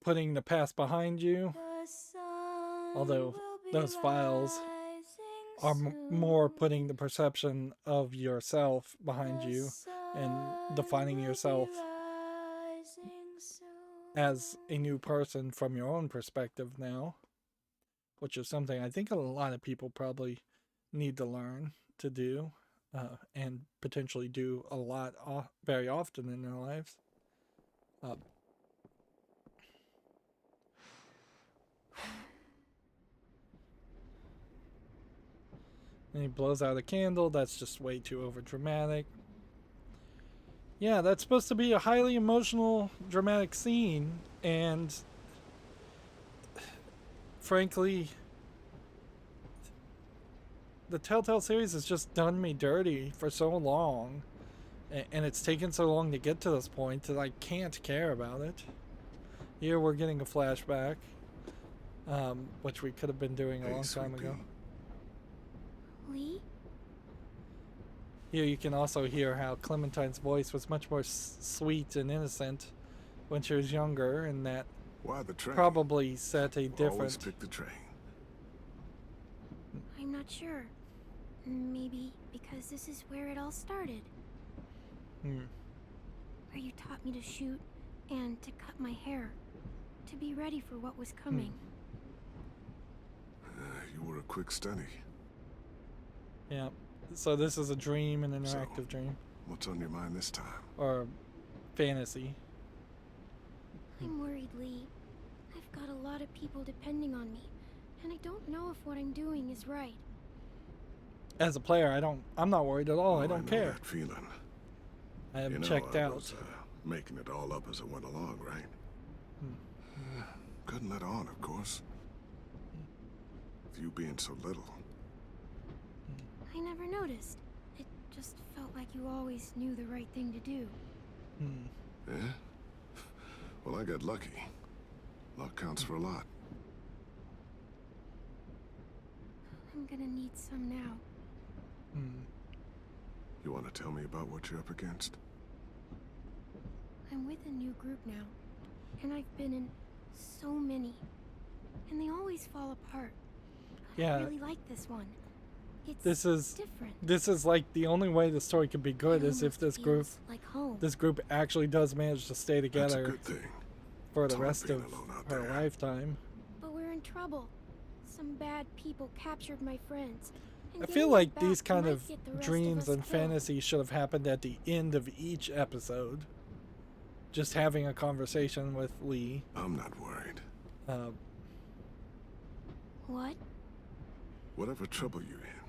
putting the past behind you. Although those files are more putting the perception of yourself behind you and defining yourself as a new person from your own perspective now, which is something I think a lot of people probably need to learn to do, and potentially do a lot very often in their lives. And he blows out a candle. That's just way too over dramatic. Yeah, that's supposed to be a highly emotional, dramatic scene, and frankly, the Telltale series has just done me dirty for so long, and it's taken so long to get to this point that I can't care about it. Here we're getting a flashback, which we could have been doing a long time ago. Lee? Here you can also hear how Clementine's voice was much more sweet and innocent when she was younger, and that Why the train? probably set a Always different... pick the train. I'm not sure. Maybe because this is where it all started. Where you taught me to shoot and to cut my hair. To be ready for what was coming. You were a quick study. Yeah. So this is a dream, an interactive dream. What's on your mind this time? Or fantasy. I'm worried, Lee. I've got a lot of people depending on me, and I don't know if what I'm doing is right. As a player, I'm not worried at all. I don't know care. That feeling. I have You know, checked I out. was, making it all up as I went along, right? Couldn't let on, of course. With you being so little. I never noticed. It just felt like you always knew the right thing to do. Yeah? Well, I got lucky. Luck counts for a lot. I'm gonna need some now. You want to tell me about what you're up against? I'm with a new group now, and I've been in so many, and they always fall apart. But Yeah. I really like this one. It's different. This is like the only way the story could be good It is if almost this group feels like home. actually does manage to stay That's a together good thing. for the It's hard rest being of alone out her there. lifetime. But we're in trouble. Some bad people captured my friends. and I getting feel them like back these kind might of get the rest dreams us and killed. fantasies should have happened at the end of each episode. Just having a conversation with Lee. I'm not worried. What? Whatever trouble you're in,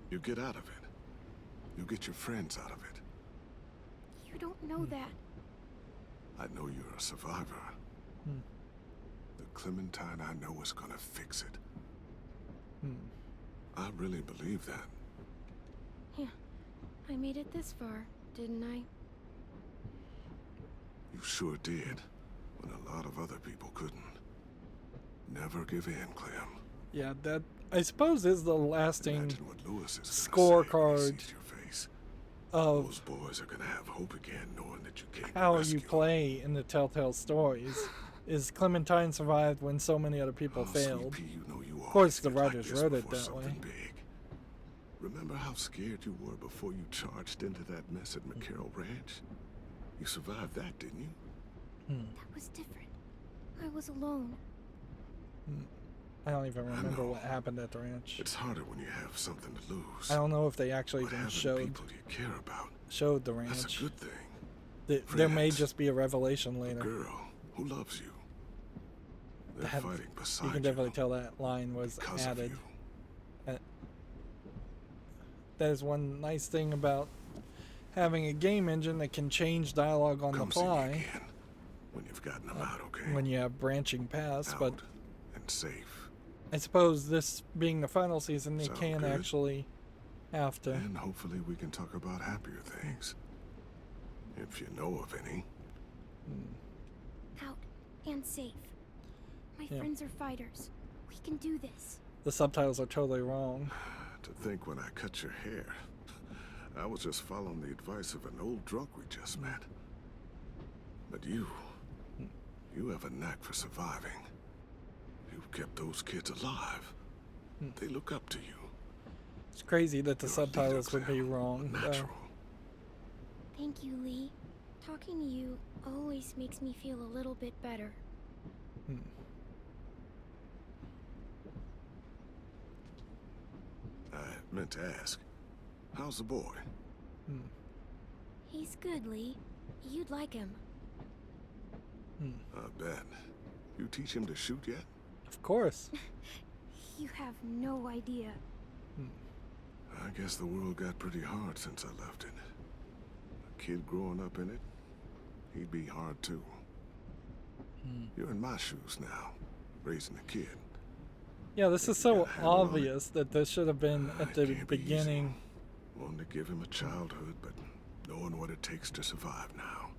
you get out of it. You get your friends out of it. You don't know that. I know you're a survivor. The Clementine I know is gonna fix it. I really believe that. Yeah, I made it this far, didn't I? You sure did, when a lot of other people couldn't. Never give in, Clem. Yeah, that I suppose is the lasting Imagine what Lewis is scorecard gonna say when he sees your face. of Those boys are gonna have hope again, knowing that you can't how rescue you play in the Telltale stories. Is Clementine survived when so many other people them. Oh, failed? Sweet Pea, you know you Of course, the always get like writers this wrote it before that way. something big. Remember how scared you were before you charged into that mess at McCarroll Ranch? You survived that, didn't you? That was different. I was alone. I don't even remember know. what happened at the ranch. It's harder when you have something to lose. I don't know if they actually But even having people you care about, showed the that's ranch. a good thing. There may Friends. just be a revelation A later. girl who loves you. They're That- fighting beside You can definitely tell that line was because added. of you. That is one nice thing about having a game engine that can change dialogue on Come the see me fly again when you've gotten them out, okay? when you have branching paths. Out But and safe. I suppose this being the final season, they Sound can good? actually have to. And hopefully we can talk about happier things. If you know of any. Out and safe. My Yeah. friends are fighters. We can do this. The subtitles are totally wrong. To think when I cut your hair, I was just following the advice of an old drunk we just met. But you have a knack for surviving. You've kept those kids alive. They look up to you. It's crazy that the You're a subtitles would be example, wrong. Natural. Thank you, Lee. Talking to you always makes me feel a little bit better. I meant to ask, how's the boy? He's good, Lee. You'd like him. I bet. You teach him to shoot yet? Of course. You have no idea. I guess the world got pretty hard since I left it. A kid growing up in it, he'd be hard too. You're in my shoes now, raising a kid. Yeah, this is You so gotta handle all obvious that this should have been at It the can't be easy. beginning. Wanting to give him a childhood, but knowing what it takes to survive now.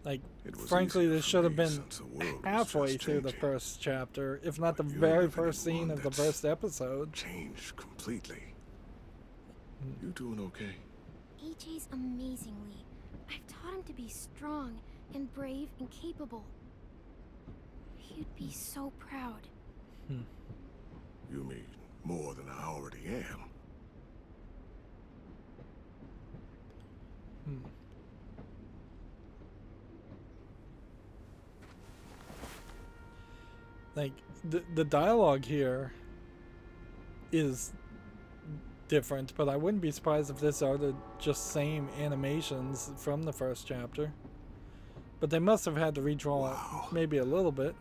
Like, It was frankly, easier this for should have me been since the world was halfway just through the changing. first chapter, if not the But you're very living in first scene one of the that's first episode. Changed completely. You doing okay? AJ's amazingly. I've taught him to be strong and brave and capable. He'd be so proud. You mean more than I already am? Like, the dialogue here is different, but I wouldn't be surprised if this are the just same animations from the first chapter. But they must have had to redraw Wow. it maybe a little bit,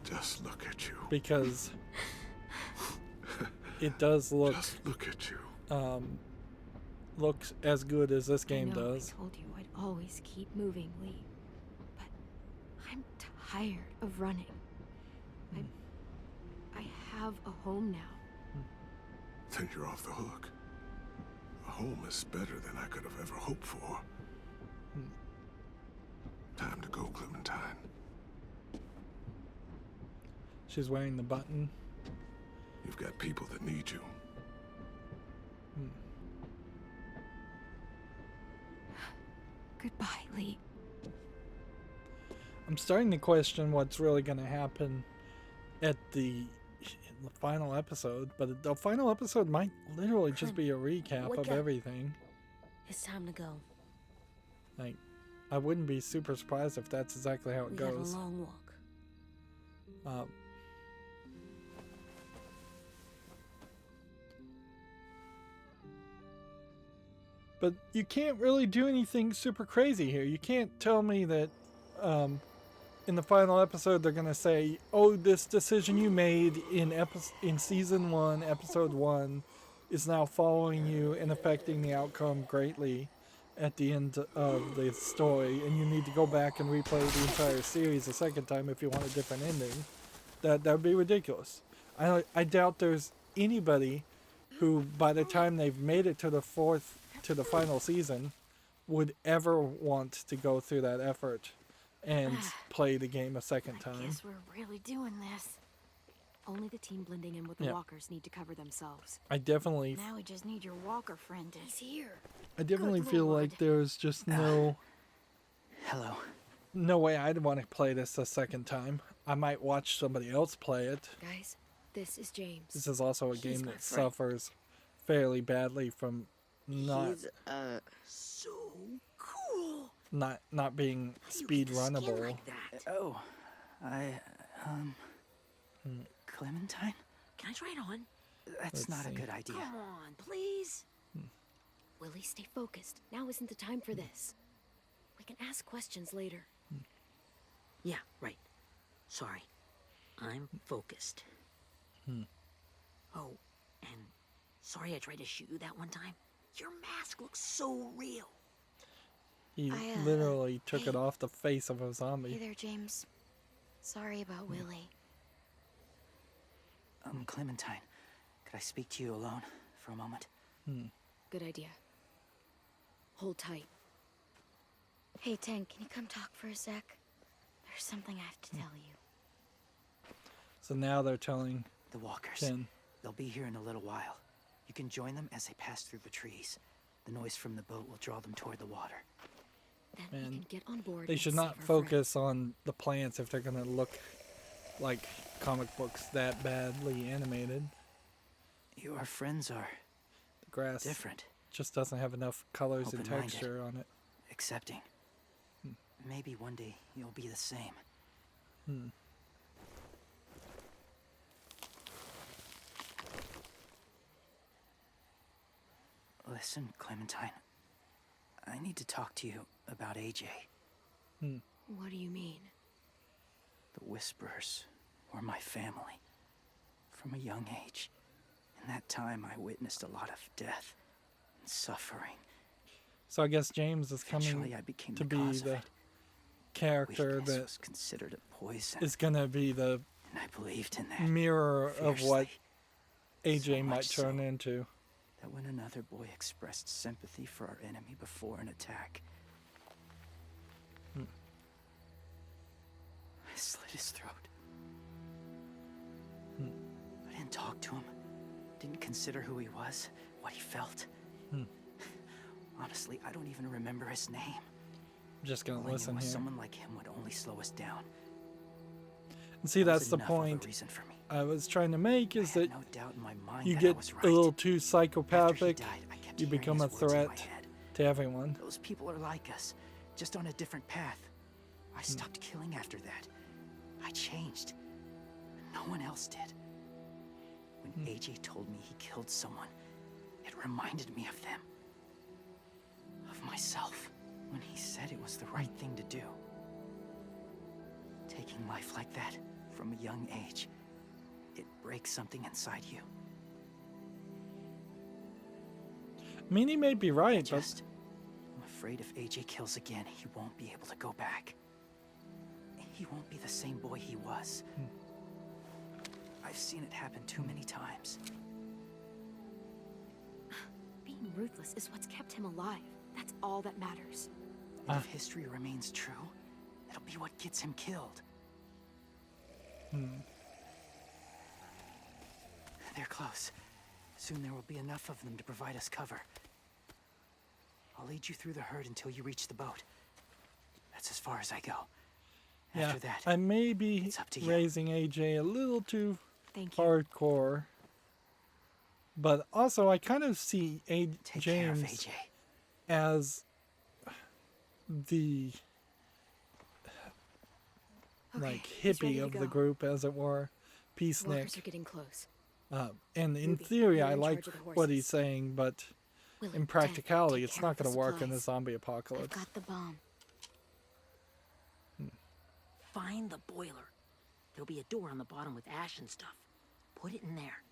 Just look at you. because it does look Just look at you. looks as good as this game I know, does. I told you I'd always keep moving, Lee. But I'm tired of running. I have a home now. Then you're off the hook. A home is better than I could have ever hoped for. Time to go, Clementine. She's wearing the button. You've got people that need you. Goodbye, Lee. I'm starting to question what's really going to happen at the final episode, but the final episode might literally just be a recap wake of up. everything. It's time to go. Like, I wouldn't be super surprised if that's exactly how it We got a goes. long walk. But you can't really do anything super crazy here. You can't tell me that in the final episode they're gonna say, "Oh, this decision you made in season 1, episode 1, is now following you and affecting the outcome greatly at the end of the story, and you need to go back and replay the entire series a second time if you want a different ending." That would be ridiculous. I doubt there's anybody who, by the time they've made it to the final season, would ever want to go through that effort and play the game a second time. Guess we're really doing this. Only the team blending in with the Yeah. walkers need to cover themselves. I definitely Now we just need your walker friend to... He's here. feel like there's just no Hello. way I'd want to play this a second time. I might watch somebody else play it. Guys, this is James. This is also a He's game my that friend. suffers fairly badly from not He's So cool. not being speed runnable. Like that. Oh, Clementine? Can I try it on? That's Let's not a see. good idea. Come on, please. Willie, stay focused. Now isn't the time for this. We can ask questions later. Yeah, right. Sorry. I'm focused. Oh, and sorry I tried to shoot you that one time. Your mask looks so real. He I, literally took hey. it off the face of a Hey zombie. there, James. Sorry about Willie. Clementine, could I speak to you alone for a moment? Good idea. Hold tight. Hey, Tank, can you come talk for a sec? There's something I have to tell you. So now they're telling The walkers. Tin. They'll be here in a little while. You can join them as they pass through the trees. The noise from the boat will draw them toward the water. Then we And can get on board. They and should save not our friend. focus on the plants if they're going to look like comic books that badly animated. Your friends are The grass different, just doesn't have enough colors and Open-minded. texture on it. accepting. Maybe one day you'll be the same. Listen, Clementine. I need to talk to you about AJ. What do you mean? The Whisperers were my family. From a young age. In that time, I witnessed a lot of death and suffering. So I guess James is coming Eventually, I became to the be cause of the it. character Weakness that was considered a poison, is going to be the and I believed in that. mirror of what fiercely. AJ So might much so turn into. that when another boy expressed sympathy for our enemy before an attack, I slit his throat. I didn't talk to him. Didn't consider who he was, what he felt. Honestly, I don't even remember his name. I'm just going All to I knew listen was here. someone like him would only slow us down. And see, That was that's the enough of a point reason for me. I was trying to make, is I that had no doubt in my mind you that I get was a right. little too After he psychopathic, died, I kept you hearing become a his words in my threat head. to everyone. Those people are like us, just on a different path. I stopped killing after that. I changed. No one else did. When AJ told me he killed someone, it reminded me of them. Of myself. When he said it was the right thing to do. Taking life like that, from a young age, it breaks something inside you. I mean, he may be right, but I'm afraid if AJ kills again, he won't be able to go back. He won't be the same boy he was. I've seen it happen too many times. Being ruthless is what's kept him alive. That's all that matters. And if history remains true, it'll be what gets him killed. They're close. Soon there will be enough of them to provide us cover. I'll lead you through the herd until you reach the boat. That's as far as I go. yeah, After that, I may be it's up to you. raising AJ a little too Thank you. hardcore. But also, I kind of see take care of James AJ. as the like he's ready hippie to of the go. group, as it were, peacenik. Walkers are getting close. And in Ruby, theory, you're I in like charge of the what he's horses. saying, but Willard, in Tank, practicality, take it's care not of the going to work in a supplies. zombie I've apocalypse. got the bomb. Find the boiler. There'll be a door on the bottom with ash and stuff. Put it in there.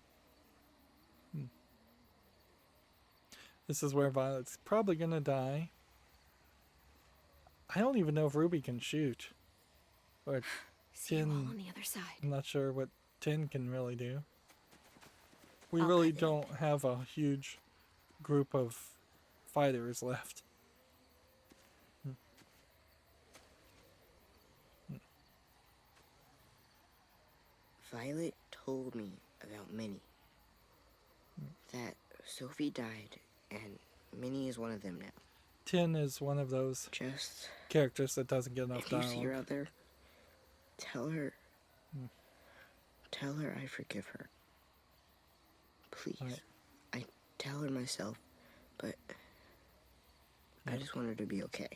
This is where Violet's probably going to die. I don't even know if Ruby can shoot. Or See you all Tin. on the other side. I'm not sure what Tin can really do. We I'll really cut it. don't have a huge group of fighters left. Violet told me about Minnie. That Sophie died, and Minnie is one of them now. Tin is one of those Just characters that doesn't get enough if you see her dialogue. out there, tell her. Tell her I forgive her. Please. Alright. I tell her myself, but I just want her to be okay.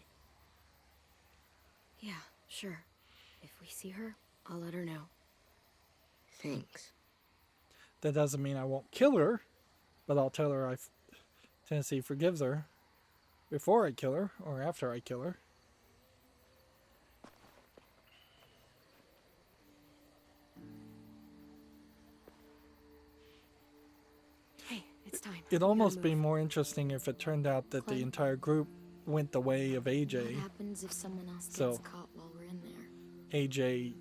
Yeah, sure. If we see her, I'll let her know. Thanks. That doesn't mean I won't kill her, but I'll tell her Tennessee forgives her before I kill her or after I kill her. Hey, it's time. It'd We almost gotta be move. more interesting if it turned out that the Clem. entire group went the way of What AJ. happens if someone else gets So- caught while we're in there? AJ,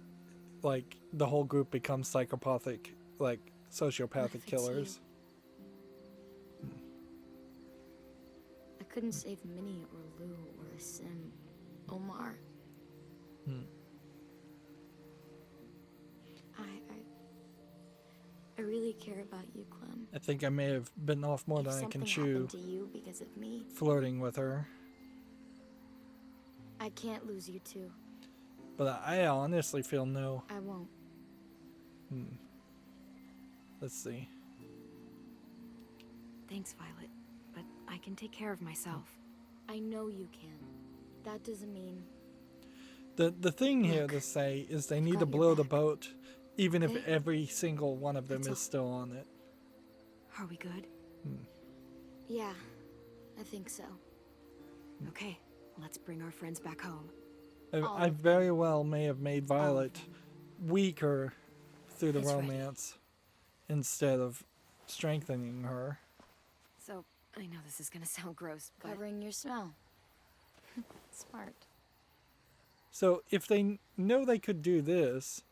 like, the whole group becomes psychopathic, like, What sociopathic if it's killers. I couldn't save Minnie or Lou or Sim. Omar. I really care about you, Clem. I think I may have bitten off more than I can chew. Something happened to you because of me. Flirting with her. I can't lose you too. But I honestly feel no. I won't. Let's see. Thanks, Violet, but I can take care of myself. I know you can. That doesn't mean... The thing here to say is they need to blow the boat, even if every single one of them is still on it. Are we good? Yeah, I think so. Okay, let's bring our friends back home. I very well may have made Violet weaker through the romance instead of strengthening her. So, I know this is gonna sound gross, but... Covering your smell. Smart. So, if they know they could do this,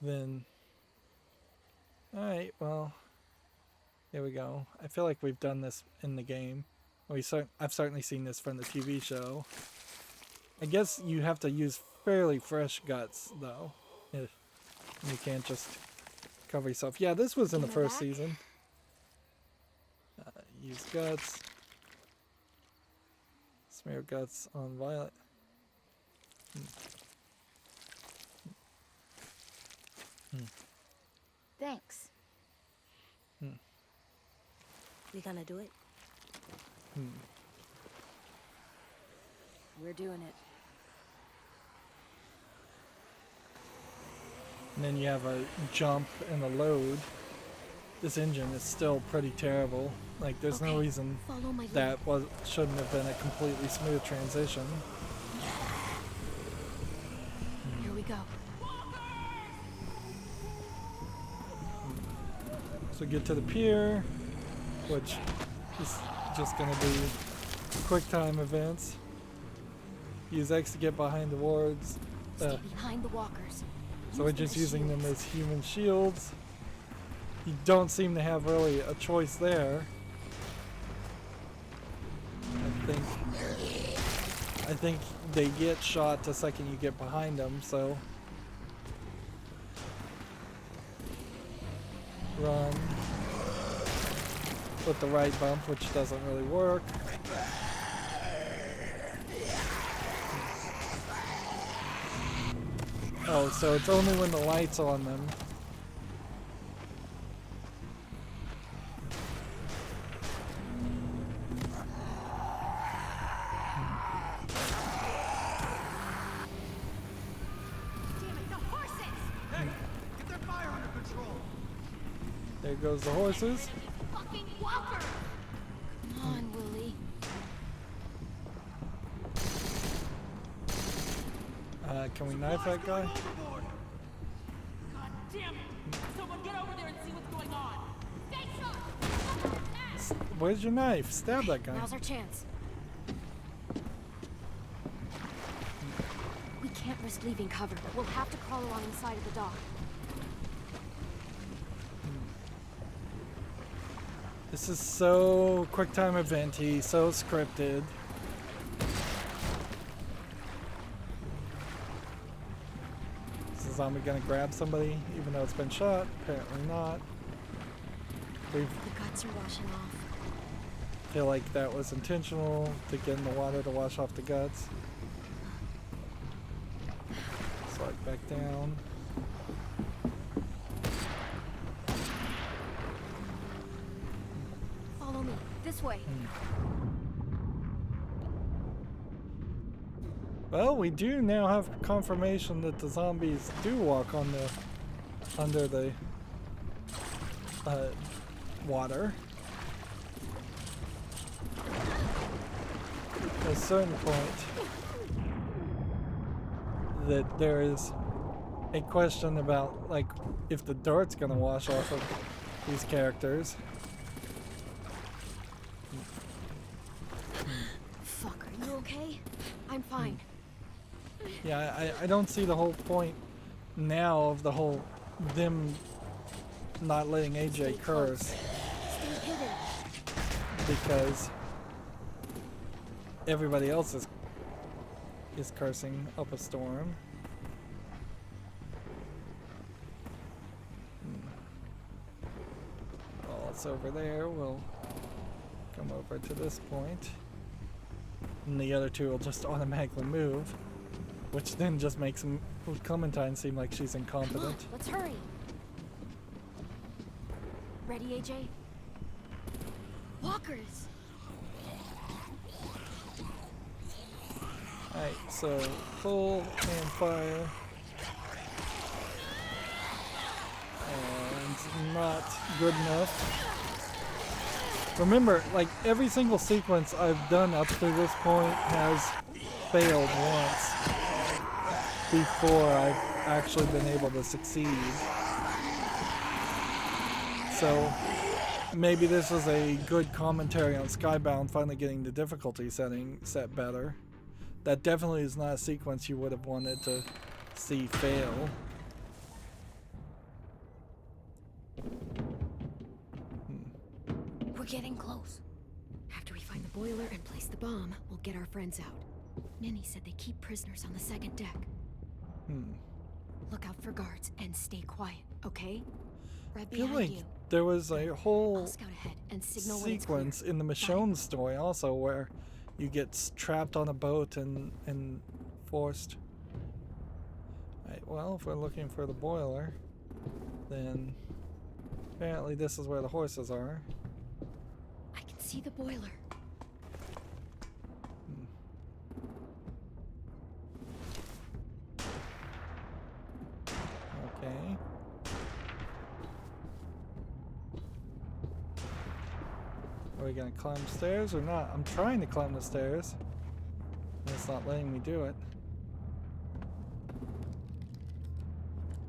then... Alright, well... Here we go. I feel like we've done this in the game. I've certainly seen this from the TV show. I guess you have to use fairly fresh guts, though. You can't just cover yourself. Yeah, this was in the first season. Use guts. Smear guts on Violet. Thanks. We gonna do it? We're doing it. And then you have a jump and a load. This engine is still pretty terrible. Like, there's no reason that shouldn't have been a completely smooth transition. Here we go. So get to the pier, which is just going to be quick time events. Use X to get behind the wards. Stay behind the walkers. So we're just using them as human shields. You don't seem to have really a choice there. I think they get shot the second you get behind them, so... Run. With the right bump, which doesn't really work. Oh, so it's only when the light's on them. There goes the horses. Fucking walker! Come on, Willie. Can we knife that guy? God damn it! Someone get over there and see what's going on! Where's your knife? Stab that guy. Now's our chance. We can't risk leaving cover. We'll have to crawl along the side of the dock. This is so quick time eventy, so scripted. Is the zombie gonna grab somebody even though it's been shot? Apparently not. The guts are washing off. Feel like that was intentional to get in the water to wash off the guts. Slide back down. Follow me. This way. Well, we do now have confirmation that the zombies do walk on the under the water. At a certain point, that there is a question about, like, if the dirt's gonna wash off of these characters. Fuck, are you okay? I'm fine. Yeah, I don't see the whole point now of the whole them not letting AJ curse, Stay hidden. because everybody else is cursing up a storm. While it's over there, we'll come over to this point. And the other two will just automatically move, which then just makes Clementine seem like she's incompetent. Come on, let's hurry. Ready, AJ? Walkers! Alright, so full and fire. And not good enough. Remember, like, every single sequence I've done up to this point has failed once before I've actually been able to succeed. So maybe this is a good commentary on Skybound finally getting the difficulty setting set better. That definitely is not a sequence you would have wanted to see fail. We're getting close. After we find the boiler and place the bomb, we'll get our friends out. Ninny said they keep prisoners on the second deck. Look out for guards and stay quiet, okay? Right I feel behind like you. there was a whole I'll scout ahead and signal when it's clear. sequence in the Michonne story also where you get trapped on a boat and forced. Right, well, if we're looking for the boiler, then apparently this is where the horses are. I can see the boiler. Okay. Are we gonna climb stairs or not? I'm trying to climb the stairs. And it's not letting me do it.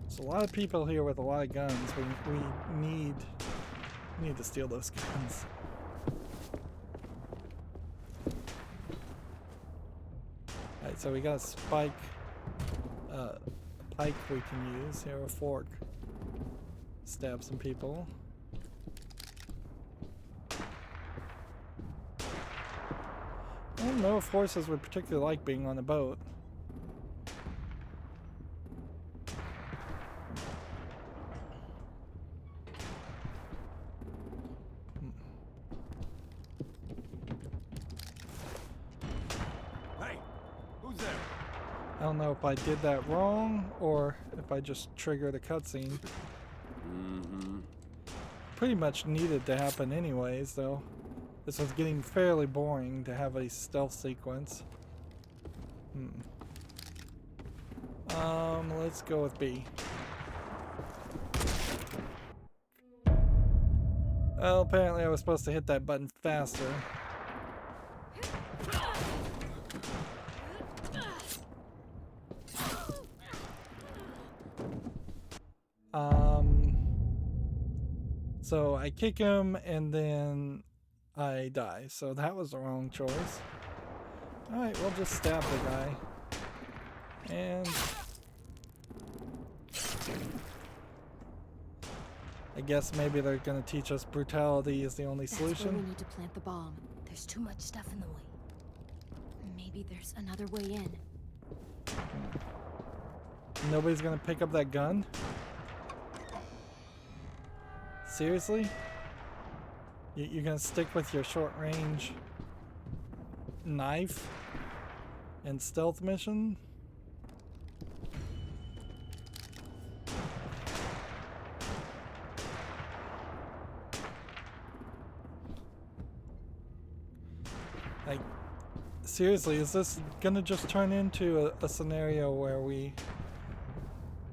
There's a lot of people here with a lot of guns. We need to steal those guns. Alright, so we got a spike, a pike we can use here, a fork. Stab some people. I don't know if horses would particularly like being on a boat. Hey, who's there? I don't know if I did that wrong or if I just triggered a cutscene. Pretty much needed to happen anyways, though. This was getting fairly boring to have a stealth sequence. Let's go with B. Well, apparently I was supposed to hit that button faster. So I kick him and then I die. So that was the wrong choice. Alright, we'll just stab the guy. And I guess maybe they're gonna teach us brutality is the only That's where solution. we need to plant the bomb. There's too much stuff in the way. Maybe there's another way in. Nobody's gonna pick up that gun? Seriously? You're gonna stick with your short range knife and stealth mission? Like, seriously, is this gonna just turn into a scenario where we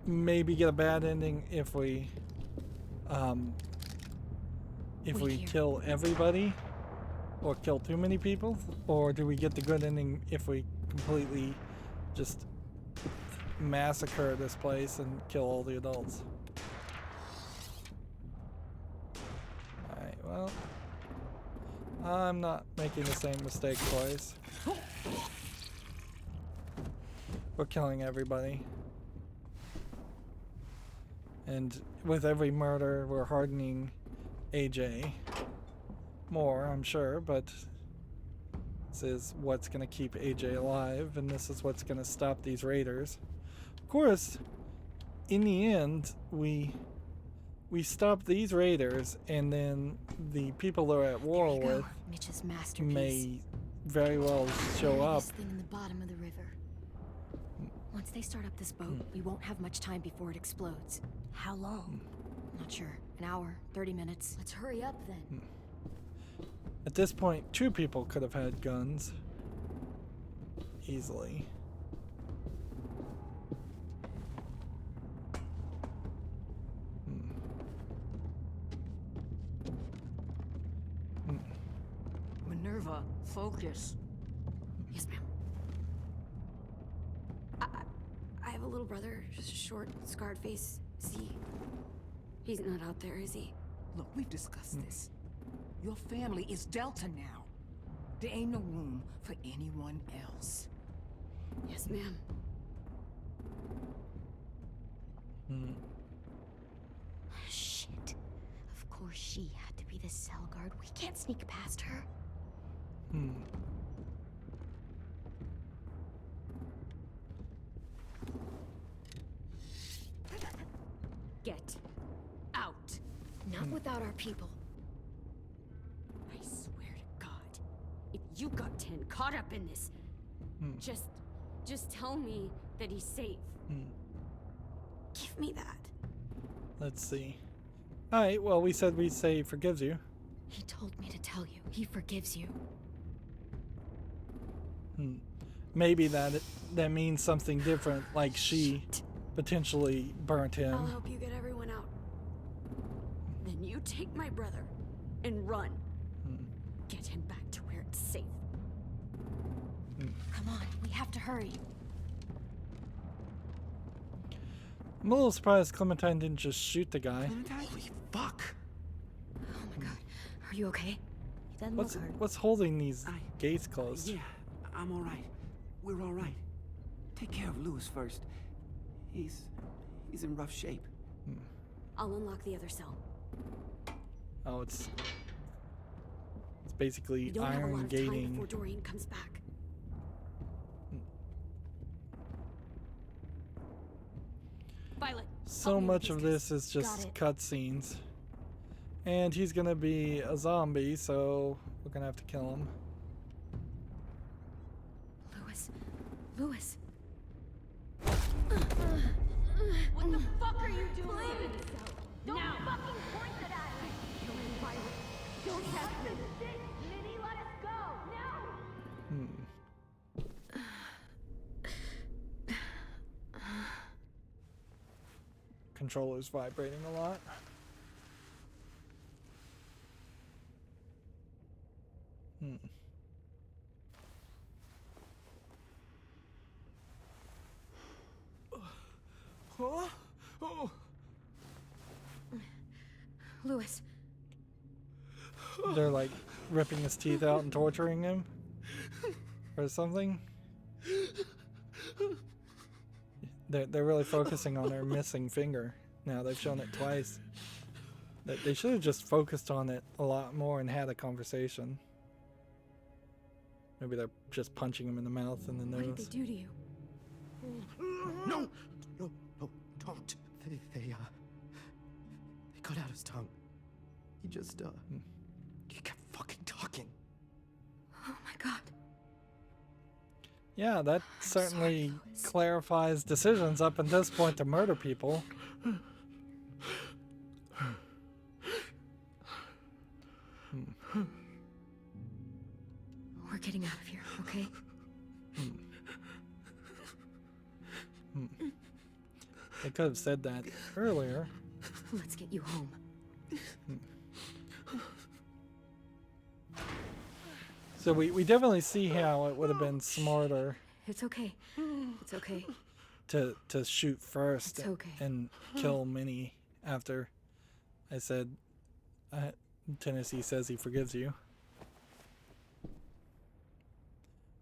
maybe get a bad ending if we kill everybody or kill too many people? Or do we get the good ending if we completely just massacre this place and kill all the adults? Alright, well, I'm not making the same mistake twice. We're killing everybody. And with every murder, we're hardening AJ more, I'm sure, but This is what's going to keep AJ alive, and this is what's going to stop these raiders. Of course, in the end, we stop these raiders, and then the people they're at war with Mitch's masterpiece. may very well show up. This thing in the bottom of the river. Once they start up this boat, we won't have much time before it explodes. How long? Not sure. An hour, 30 minutes. Let's hurry up then. At this point, 2 people could have had guns. Easily. Minerva, focus. Yes, ma'am. I have a little brother, just a short, scarred face. He's not out there, is he? Look, we've discussed this. Your family is Delta now. There ain't no room for anyone else. Yes, ma'am. Shit. Of course she had to be the cell guard. We can't sneak past her. Get out. Not without our people. I swear to God, if you got 10 caught up in this, just tell me that he's safe. Give me that. Let's see. Alright, well, we said we'd say he forgives you. He told me to tell you. He forgives you. Maybe that means something different, like she potentially burnt him. I'll help you get everyone out. Then you take my brother and run. Get him back to where it's safe. Come on, we have to hurry. I'm a little surprised Clementine didn't just shoot the guy. Holy fuck! Oh my God. Are you okay? He doesn't look hurt. What's holding these gates closed? Yeah, I'm alright. We're alright. Take care of Lewis first. He's in rough shape. I'll unlock the other cell. Oh, it's basically We don't have a lot iron of time gating. before Dorian comes back. Violet. So help me with much of this is just cutscenes. And he's gonna be a zombie, so we're gonna have to kill him. Lewis. What the fuck are you doing? Don't fucking point it at me! Don't test me! Minnie, let us go! No! Controller's vibrating a lot. Huh? Oh. Lewis. They're like ripping his teeth out and torturing him or something. They're really focusing on her missing finger. Now they've shown it twice. They should have just focused on it a lot more and had a conversation. Maybe they're just punching him in the mouth and the nose. What did they do to you? No, don't. They cut out his tongue. He just, he kept fucking talking. Oh my God. Yeah, that certainly clarifies decisions up at this point to murder people. We're getting out of here, okay? They could have said that earlier. Let's get you home. So we definitely see how it would have been smarter It's okay. It's okay. to shoot first It's okay. and kill Minnie after I said Tennessee says he forgives you.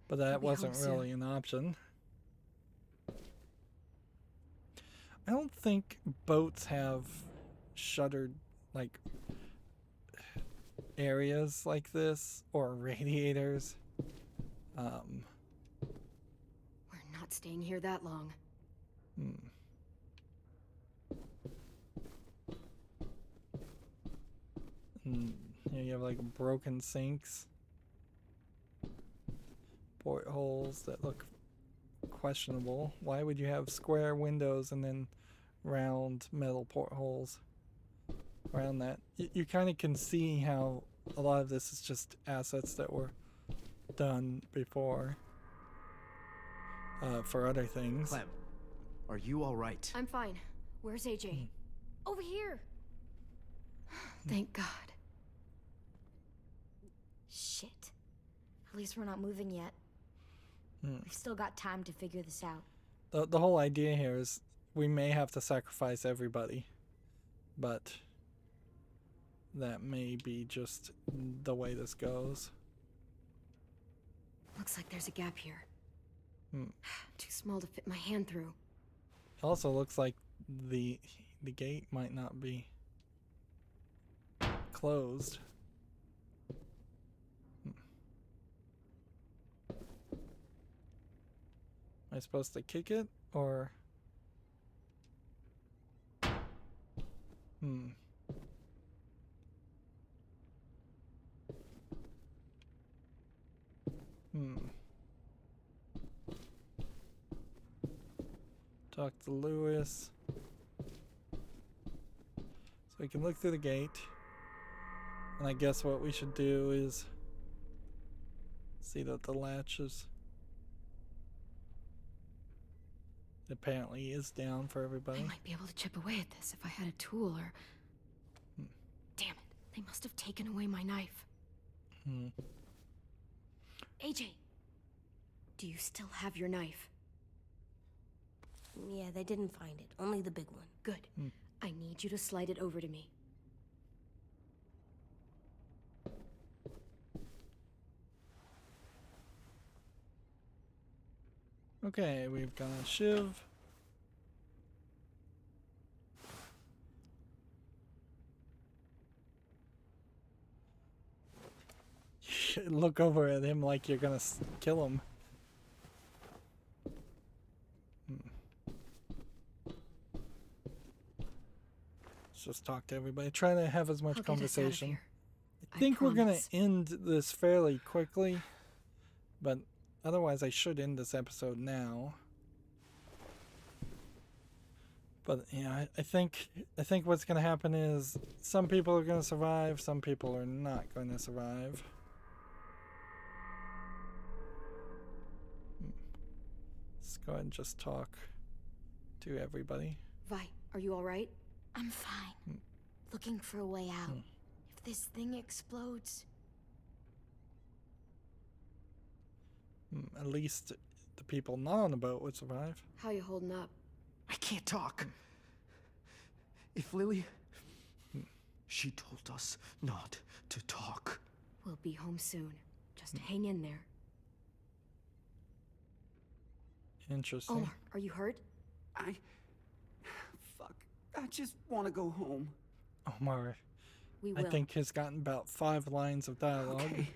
But that be wasn't home soon. really an option. I don't think boats have shuttered like areas like this or radiators. We're not staying here that long. Here you have like broken sinks, portholes that look questionable. Why would you have square windows and then round metal portholes around that? You kind of can see how a lot of this is just assets that were done before for other things. Clem, are you all right? I'm fine. Where's AJ? Over here. Thank God. Shit. At least we're not moving yet. We've still got time to figure this out. The whole idea here is we may have to sacrifice everybody, but that may be just the way this goes. Looks like there's a gap here. Too small to fit my hand through. It also looks like the gate might not be closed. Am I supposed to kick it or? Talk to Lewis. So we can look through the gate. And I guess what we should do is see that the latch is apparently is down for everybody. I might be able to chip away at this if I had a tool or... Damn it. They must have taken away my knife. AJ, do you still have your knife? Yeah, they didn't find it. Only the big one. Good. I need you to slide it over to me. Okay, we've got a shiv. Look over at him like you're gonna kill him. Let's just talk to everybody. Try to have as much I'll get us out of conversation. here. I think we're gonna promise. end this fairly quickly, but otherwise I should end this episode now. But yeah, I think what's gonna happen is some people are gonna survive, some people are not going to survive. Let's go ahead and just talk to everybody. Vi, are you alright? I'm fine. Looking for a way out. If this thing explodes... At least the people not on the boat would survive. How you holding up? I can't talk. If Lily... She told us not to talk. We'll be home soon. Just hang in there. Interesting. Omar, are you hurt? Fuck. I just want to go home. Omar, We I will. think has gotten about 5 lines of dialogue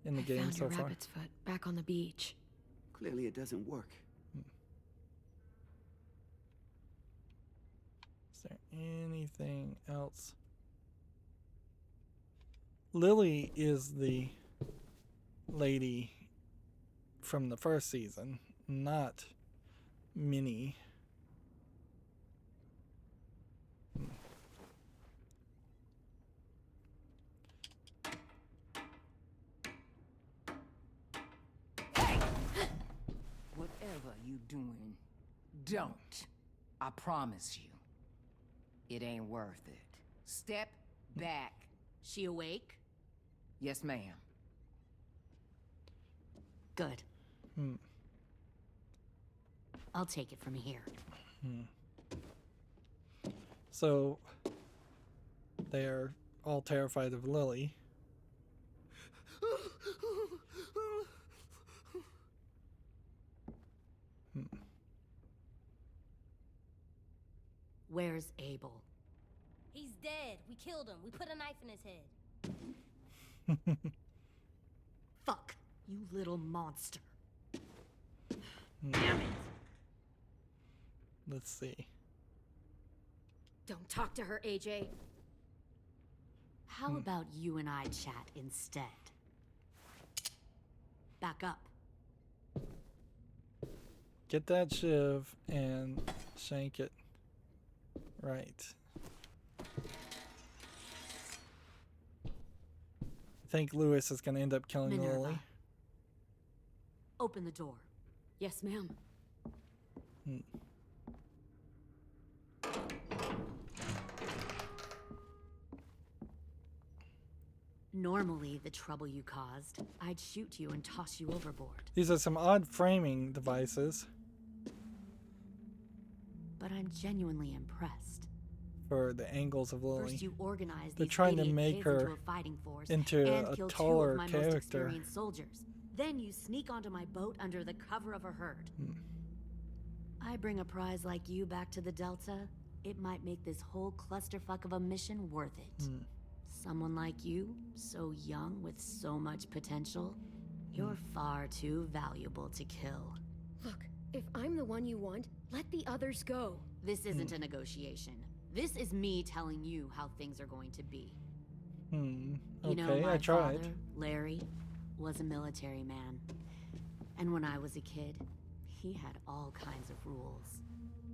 in the game Found so your far. rabbit's foot back on the beach. Clearly it doesn't work. Is there anything else? Lily is the lady from the first season, not Minnie. Whatever you doing, don't. I promise you. It ain't worth it. Step back. She awake? Yes, ma'am. Good. I'll take it from here. So they're all terrified of Lily. Where's Abel? He's dead. We killed him. We put a knife in his head. Fuck. You little monster. Damn it. Let's see. Don't talk to her, AJ. How about you and I chat instead? Back up. Get that shiv and shank it. Right. I think Lewis is going to end up killing Minerva. Lily. Open the door. Yes, ma'am. Normally, the trouble you caused, I'd shoot you and toss you overboard. These are some odd framing devices But I'm genuinely impressed. for the angles of Lily. First, you organized They're these trying to idiot make kids her into a fighting force into and a kill 2 taller of my most character. experienced soldiers. Then you sneak onto my boat under the cover of a herd. I bring a prize like you back to the Delta, it might make this whole clusterfuck of a mission worth it. Someone like you, so young with so much potential, you're far too valuable to kill. Look, if I'm the one you want, let the others go. This isn't a negotiation. This is me telling you how things are going to be. Okay, You know, my I tried. father, Larry, was a military man. And when I was a kid, he had all kinds of rules.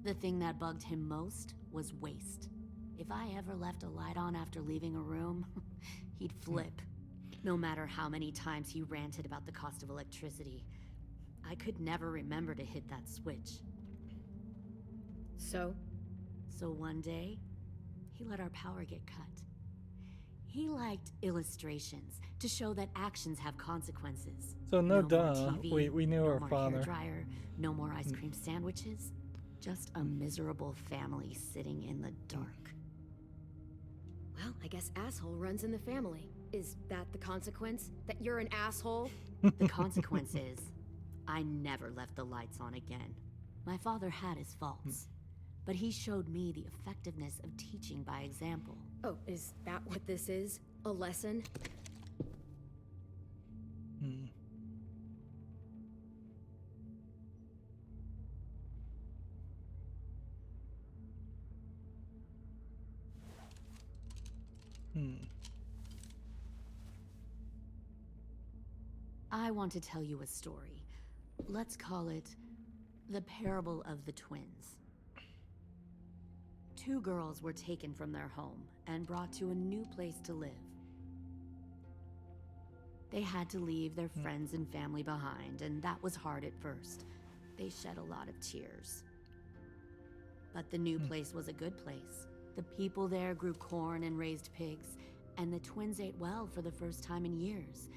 The thing that bugged him most was waste. If I ever left a light on after leaving a room, he'd flip. No matter how many times he ranted about the cost of electricity, I could never remember to hit that switch. So one day, he let our power get cut. He liked illustrations to show that actions have consequences. So no more duh, TV, we knew no our more father. hairdryer, no more ice cream sandwiches, just a miserable family sitting in the dark. Well, I guess asshole runs in the family. Is that the consequence? That you're an asshole? The consequence is, I never left the lights on again. My father had his faults, but he showed me the effectiveness of teaching by example. Oh, is that what this is? A lesson? I want to tell you a story. Let's call it the parable of the twins. 2 girls were taken from their home and brought to a new place to live. They had to leave their friends and family behind, and that was hard at first. They shed a lot of tears. But the new place was a good place. The people there grew corn and raised pigs, and the twins ate well for the first time in years.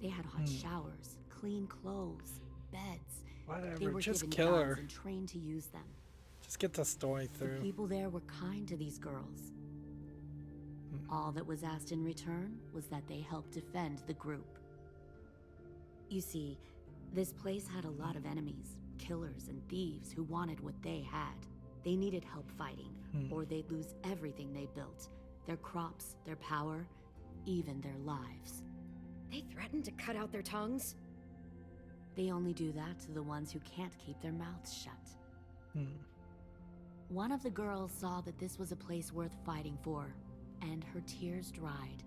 They had hot showers, clean clothes, beds. Whatever, They were just given kill her. guns and trained to use them. Just get the story The through. people there were kind to these girls. All that was asked in return was that they help defend the group. You see, this place had a lot of enemies, killers and thieves who wanted what they had. They needed help fighting, or they'd lose everything they built. Their crops, their power, even their lives. They threatened to cut out their tongues? They only do that to the ones who can't keep their mouths shut. One of the girls saw that this was a place worth fighting for, and her tears dried.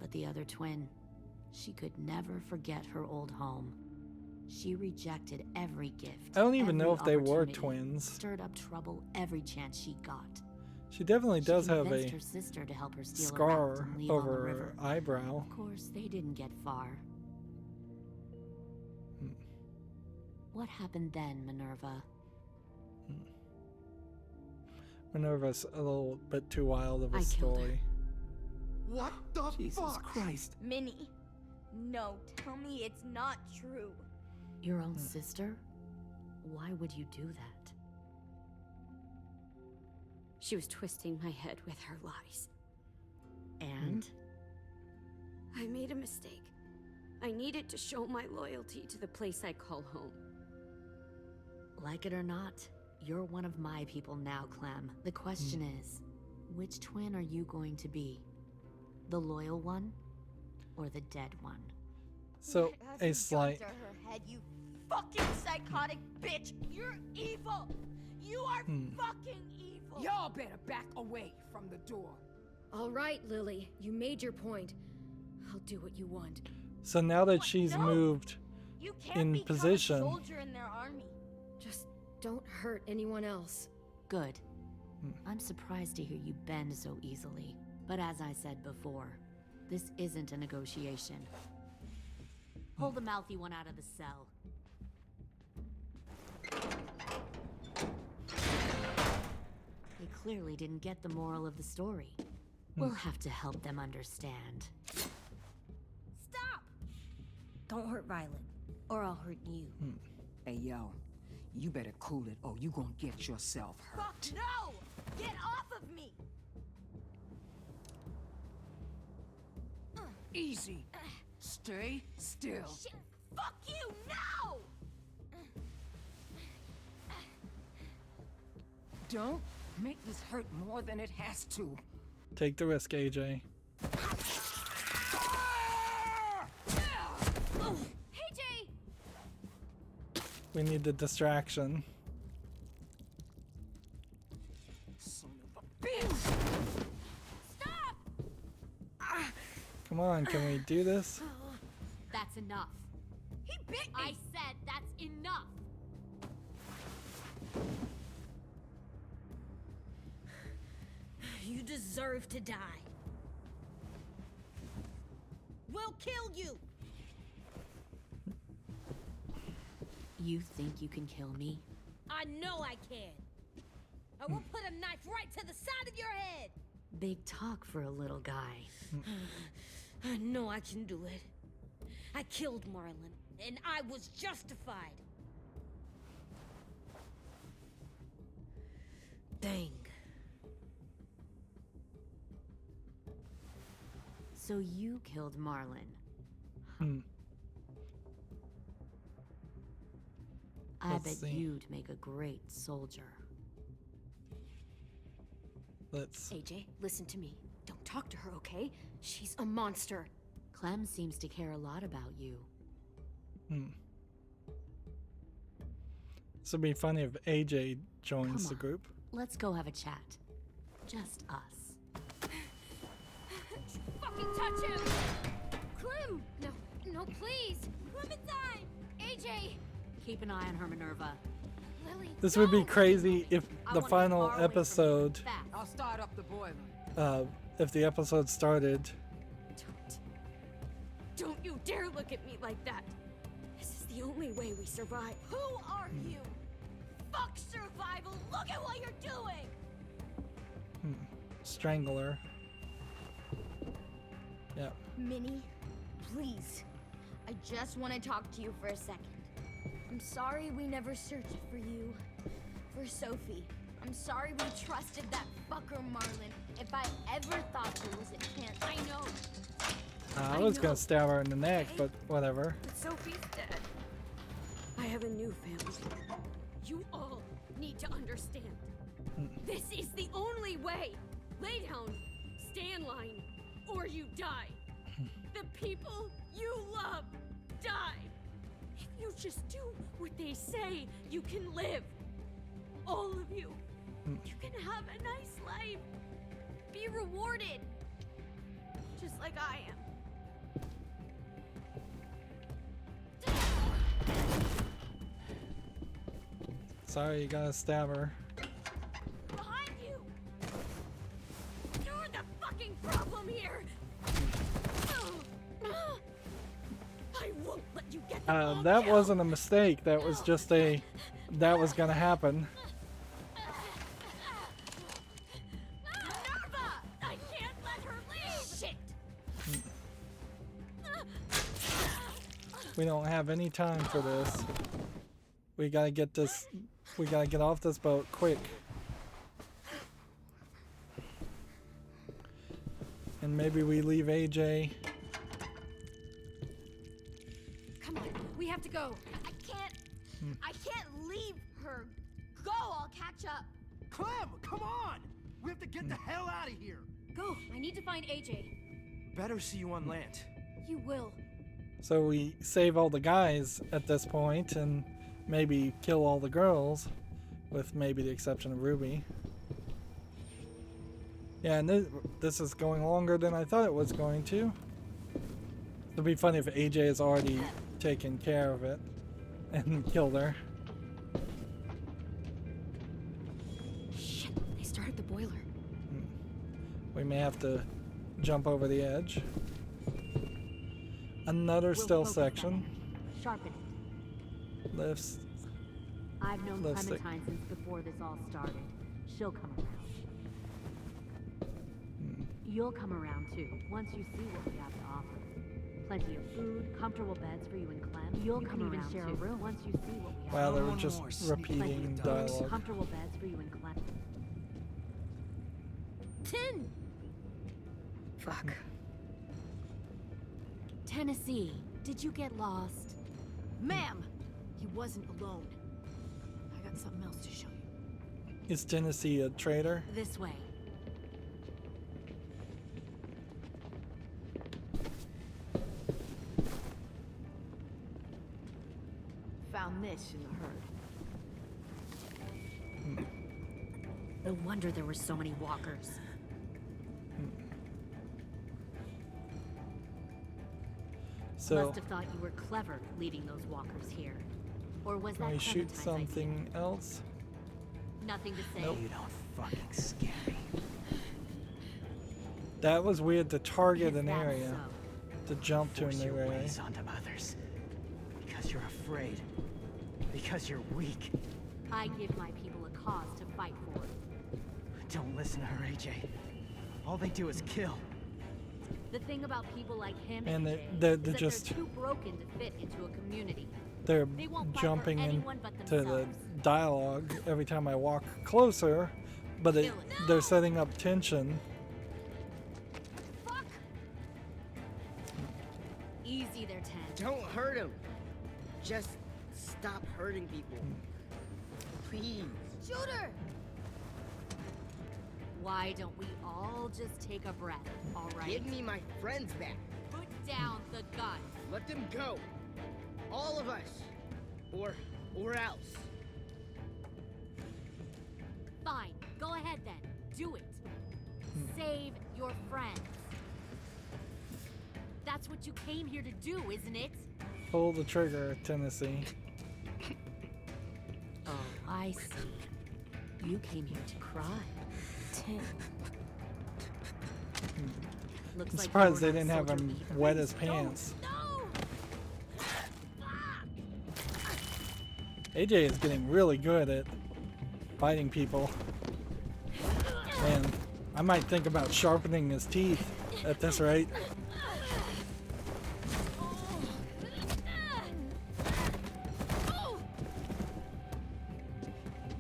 But the other twin, she could never forget her old home. She rejected every gift. I don't even know every if they were opportunity, twins. Stirred up trouble every chance she got. She definitely does have convinced a her sister to help her steal a raft scar and leave on the over her river. eyebrow. Of course, they didn't get far. What happened then, Minerva? Minerva's a little bit too wild of a I killed her. story. What the Jesus fuck? Christ. Minnie, no, tell me it's not true. Your own sister? Why would you do that? She was twisting my head with her lies. And? I made a mistake. I needed to show my loyalty to the place I call home. Like it or not, you're one of my people now, Clem. The question is, which twin are you going to be? The loyal one? or the dead one. So, a slight. To her head, you fucking psychotic bitch! You're evil! You are fucking evil! Y'all better back away from the door. All right, Lily, you made your point. I'll do what you want. So now that she's moved You can't in become position, a soldier in their army. Just don't hurt anyone else. Good. I'm surprised to hear you bend so easily. But as I said before, this isn't a negotiation. Pull the mouthy one out of the cell. They clearly didn't get the moral of the story. We'll have to help them understand. Stop! Don't hurt Violet, or I'll hurt you. Hey, yo, you better cool it or you gonna get yourself hurt. Fuck no! Get off of me! Easy. Stay still. Shit! Fuck you now! Don't make this hurt more than it has to. take the risk, AJ. Hey, Jay! We need the distraction. Son of a bitch! Stop! Come on, can we do this? That's enough. He bit me! I said that's enough. You deserve to die. We'll kill you! You think you can kill me? I know I can. I will put a knife right to the side of your head. Big talk for a little guy. I know I can do it. I killed Marlon, and I was justified. Dang. So you killed Marlon. I Let's bet see. you'd make a great soldier. Let's. AJ, listen to me. Don't talk to her, okay? She's a monster. Clem seems to care a lot about you. This would be funny if AJ joins Come the on. group. Let's go have a chat. Just us. Fucking touch him! Clem! No, no, please! Clementine! AJ! Keep an eye on her, Minerva. Lily, This would be no! crazy if I the wanna be final far away from you. episode, Fast. I'll start up the boiler. if the episode started. Don't you dare look at me like that! This is the only way we survive. Who are you? Fuck survival! Look at what you're doing! Strangler. Yep. Minnie, please. I just want to talk to you for a second. I'm sorry we never searched for you. For Sophie. I'm sorry we trusted that fucker Marlon. If I ever thought there was a chance. I know. I was gonna stab her in the neck, but whatever. But Sophie's dead. I have a new family. You all need to understand. This is the only way. Lay down, stay in line, or you die. The people you love die. If you just do what they say, you can live. All of you. You can have a nice life. Be rewarded. Just like I am. Sorry, you gotta stab her. Behind you! You're the fucking problem here! I won't let you get the ball That kill. wasn't a mistake. That was just a. That was gonna happen. Minerva! I can't let her leave! Shit! We don't have any time for this. We gotta get this. We gotta get off this boat quick. And maybe we leave AJ. Come on, we have to go. I can't leave her. Go, I'll catch up. Clem, come on! We have to get the hell out of here. Go, I need to find AJ. Better see you on land. You will. So we save all the guys at this point and maybe kill all the girls, with maybe the exception of Ruby. Yeah, and this is going longer than I thought it was going to. It'd be funny if AJ has already taken care of it and killed her. Shit, they started the boiler. We may have to jump over the edge. Another still section. Sharpen it. Lifts. I've known Left stick. Clementine since before this all started. She'll come around. You'll come around too, once you see what we have to offer. Plenty of food, comfortable beds for you and Clem. You'll come around share a room once you see what we have. Wow, they were just repeating dialogue. Comfortable beds for you and Clem. 10! Fuck. Tennessee, did you get lost? Ma'am! He wasn't alone. I got something else to show you. Is Tennessee a traitor? This way. Found this in the herd. No wonder there were so many walkers. So, must have thought you were clever leading those walkers here. Or was can that we shoot Clementine's something else? idea? Nothing to say. Nope. You don't fucking scare me. That was weird to target Is an that area, so? to jump to Force an your area. ways onto others. Because you're afraid. Because you're weak. I give my people a cause to fight for. Don't listen to her, AJ. All they do is kill. The thing about people like him And AJ, they're is that just- they're too broken to fit into a community. They're They won't fight for jumping anyone but into the themselves. dialogue every time I walk closer, but they're setting up tension. Fuck! Easy there, 10. Don't hurt him. Just stop hurting people. Please. Shoot her! Why don't we all just take a breath, all right? Give me my friends back. Put down the gun. Let them go. All of us. Or else. Fine, go ahead then. Do it. Save your friends. That's what you came here to do, isn't it? Pull the trigger, Tennessee. Oh, I see. You came here to cry. 10. Looks I'm like surprised they you're didn't not have soldier him either. wet his pants. No! AJ is getting really good at fighting people. Man, I might think about sharpening his teeth at this rate.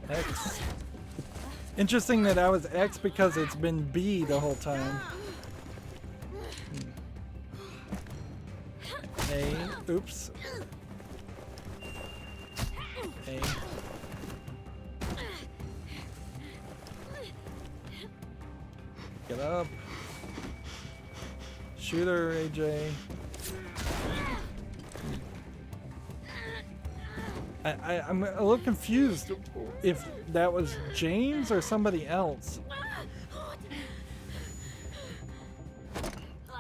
X. Interesting that I was X because it's been B the whole time. A. Oops. A. Get up. Shoot her, AJ. I'm a little confused if that was James or somebody else.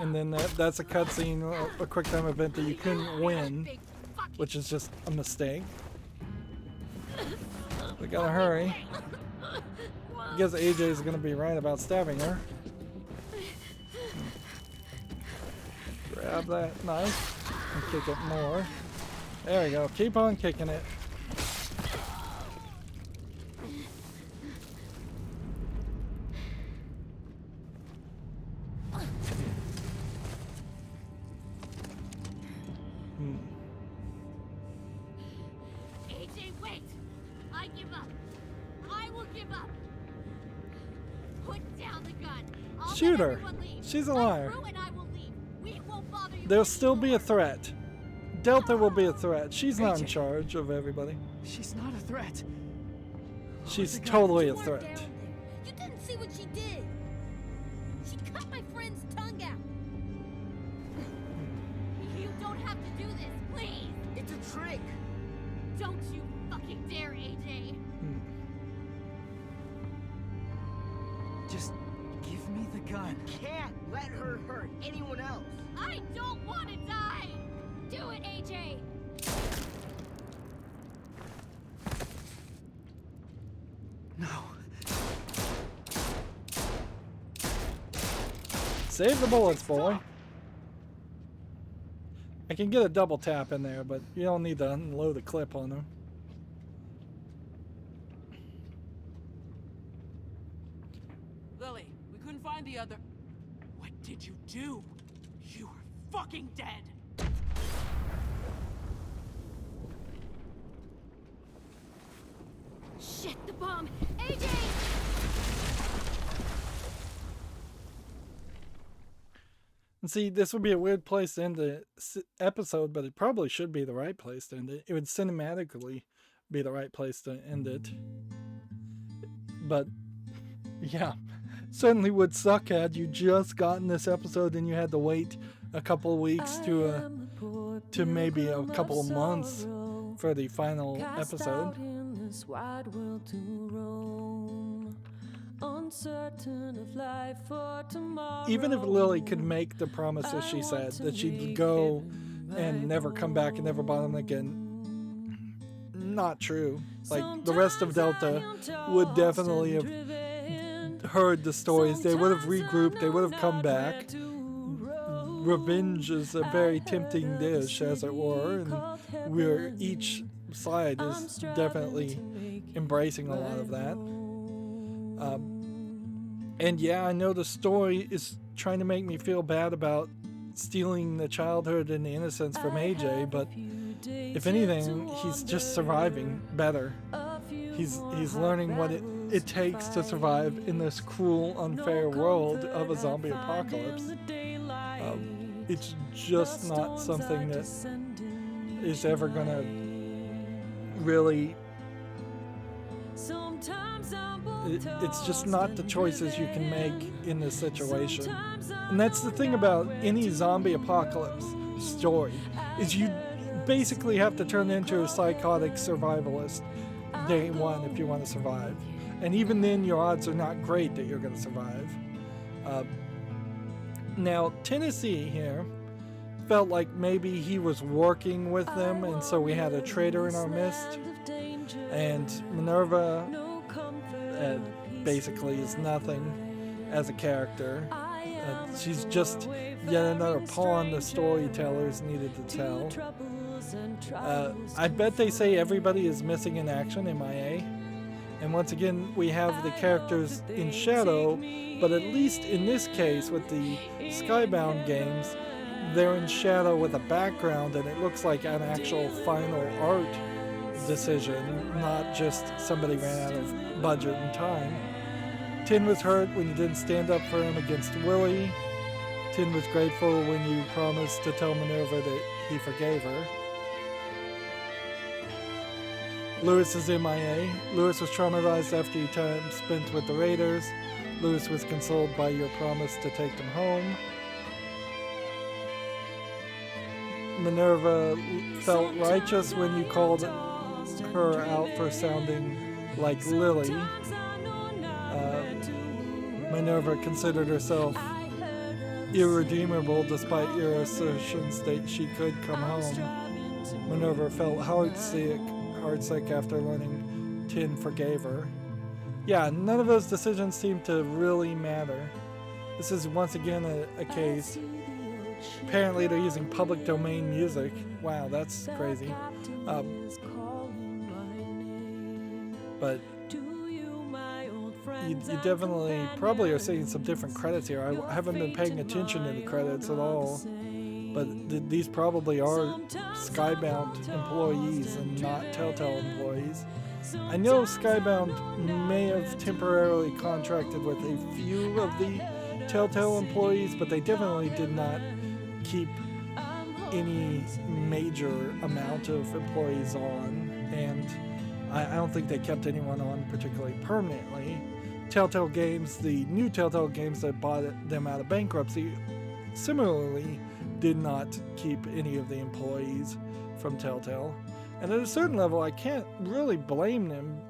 And then that's a cutscene, a quick time event that you couldn't win, which is just a mistake. We gotta hurry. I guess AJ is gonna be right about stabbing her. Grab that knife and kick it more. There we go. Keep on kicking it. AJ, wait! I give up. I will give up. Put down the gun. I'll Shoot let her. everyone leave. She's a My liar. crew and I will leave. We won't bother you There'll still be a anymore. threat. Delta will be a threat. She's not in AJ. charge of everybody. She's not a threat. She's totally a You weren't threat. down there. You didn't see what she did. She cut my friend's tongue out. trick. Don't you fucking dare, AJ. Just give me the gun. Can't let her hurt anyone else. I don't want to die. Do it, AJ. No. Save the bullets, boy. I can get a double tap in there, but you don't need to unload a clip on them. Lily, we couldn't find the other... What did you do? You are fucking dead! Shit, the bomb! AJ! And see, this would be a weird place to end the episode, but it probably should be the right place to end it. It would cinematically be the right place to end it. But, yeah, certainly would suck had you just gotten this episode and you had to wait a couple of weeks to maybe a couple of months for the final episode. Uncertain of life for tomorrow. Even if Lily could make the promises she said, that she'd go and never come back and never bother them again, not true. Like, the rest of Delta would definitely have heard the stories. They would have regrouped, they would have come back. Revenge is a very tempting dish, as it were, and each side is definitely embracing a lot of that. And yeah, I know the story is trying to make me feel bad about stealing the childhood and the innocence from AJ, but if anything, he's just surviving better. He's learning what it takes to survive in this cruel, unfair world of a zombie apocalypse. It's just not something that is ever gonna really... It's just not the choices you can make in this situation. And that's the thing about any zombie apocalypse story, is you basically have to turn into a psychotic survivalist day one if you want to survive. And even then, your odds are not great that you're going to survive. Now, Tennessee here felt like maybe he was working with them, and so we had a traitor in our midst. And Minerva basically is nothing as a character. She's just yet another pawn the storytellers needed to tell. I bet they say everybody is missing in action, MIA. And once again, we have the characters in shadow, but at least in this case, with the Skybound games, they're in shadow with a background, and it looks like an actual final art decision, not just somebody ran out of budget and time. Tin was hurt when you didn't stand up for him against Willie. Tin was grateful when you promised to tell Minerva that he forgave her. Lewis is MIA. Lewis was traumatized after your time spent with the Raiders. Lewis was consoled by your promise to take them home. Minerva felt righteous when you called her out for sounding like Lily. Minerva considered herself irredeemable despite your assertions that she could come home. Minerva felt heartsick after learning Tin forgave her. Yeah, none of those decisions seem to really matter. This is once again a case. Apparently they're using public domain music. Wow, that's crazy. But you definitely probably are seeing some different credits here. I haven't been paying attention to the credits at all. But these probably are Skybound employees and not Telltale employees. I know Skybound may have temporarily contracted with a few of the Telltale employees, but they definitely did not keep any major amount of employees on, and I don't think they kept anyone on particularly permanently. Telltale Games, the new Telltale Games that bought them out of bankruptcy, similarly did not keep any of the employees from Telltale. And at a certain level, I can't really blame them.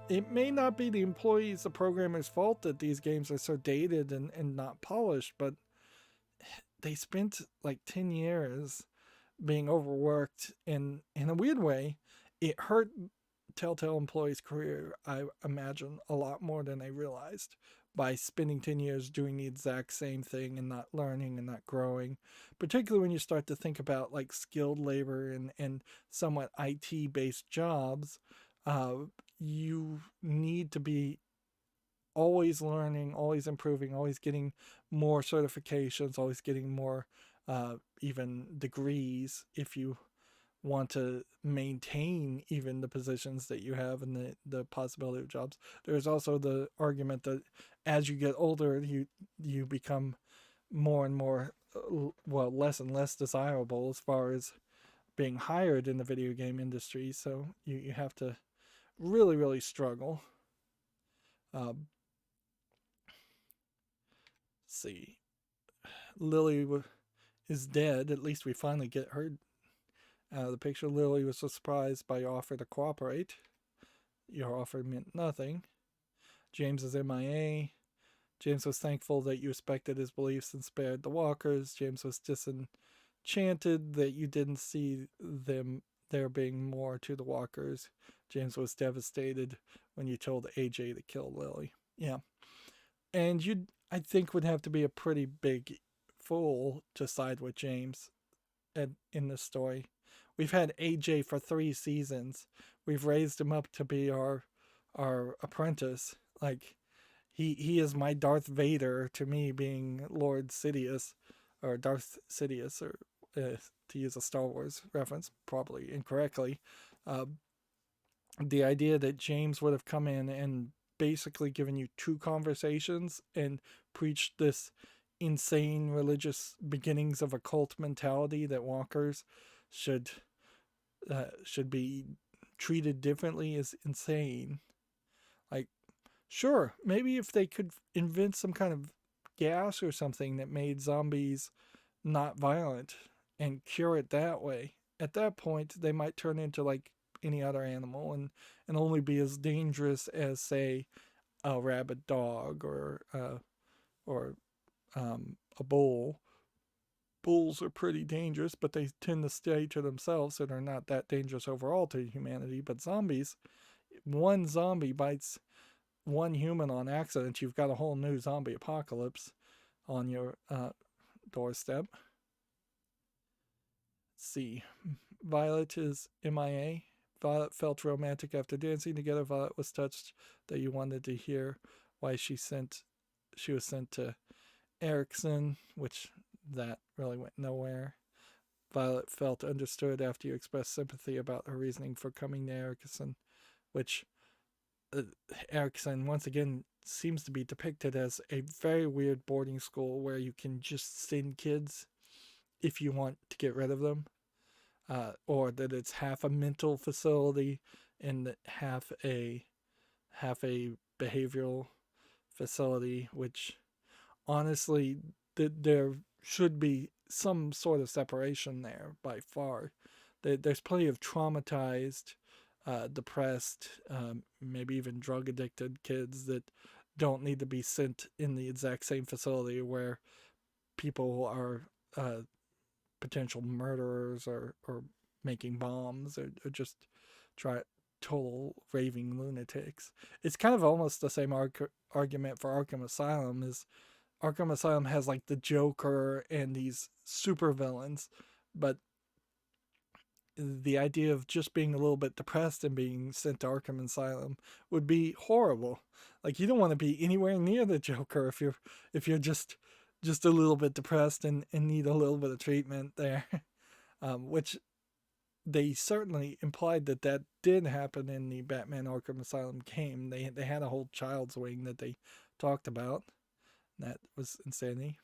It may not be the employees, the programmers' fault that these games are so dated and not polished, but they spent like 10 years being overworked, and in a weird way, it hurt Telltale employees' career, I imagine, a lot more than they realized by spending 10 years doing the exact same thing and not learning and not growing, particularly when you start to think about like skilled labor and somewhat IT-based jobs. You need to be always learning, always improving, always getting more certifications, always getting more even degrees if you want to maintain even the positions that you have and the possibility of jobs. There's also the argument that as you get older, you become more and more, less and less desirable as far as being hired in the video game industry. So you have to really, really struggle. See, Lily is dead. At least we finally get her out of the picture. Lily was surprised by your offer to cooperate. Your offer meant nothing. James is MIA. James was thankful that you respected his beliefs and spared the walkers. James was disenchanted that you didn't see there being more to the walkers. James was devastated when you told AJ to kill Lily. Yeah. And you, I think, would have to be a pretty big fool to side with James in this story. We've had AJ for 3 seasons. We've raised him up to be our apprentice. Like, he is my Darth Vader to me, being Lord Sidious, or Darth Sidious, or to use a Star Wars reference, probably incorrectly. The idea that James would have come in and basically given you 2 conversations and preached this insane religious beginnings of a cult mentality that walkers should be treated differently is insane. Like, sure, maybe if they could invent some kind of gas or something that made zombies not violent and cure it that way, at that point they might turn into like any other animal and only be as dangerous as, say, a rabid dog or a bull. Bulls are pretty dangerous, but they tend to stay to themselves, so they're not that dangerous overall to humanity. But zombies, one zombie bites one human on accident, you've got a whole new zombie apocalypse on your doorstep. Let's see. Violet is MIA. Violet felt romantic after dancing together. Violet was touched that you wanted to hear why she was sent to Erickson, which that really went nowhere. Violet felt understood after you expressed sympathy about her reasoning for coming to Erickson, which Erickson, once again, seems to be depicted as a very weird boarding school where you can just send kids if you want to get rid of them, or that it's half a mental facility and half a behavioral facility, which honestly, there should be some sort of separation there by far. There's plenty of traumatized, depressed, maybe even drug addicted kids that don't need to be sent in the exact same facility where people are potential murderers or making bombs or just total raving lunatics. It's kind of almost the same argument for Arkham Asylum. Is Arkham Asylum has like the Joker and these super villains, but the idea of just being a little bit depressed and being sent to Arkham Asylum would be horrible. Like, you don't want to be anywhere near the Joker if you're just a little bit depressed and need a little bit of treatment there. Which they certainly implied that did happen in the Batman Arkham Asylum game. They had a whole child's wing that they talked about. That was insanity.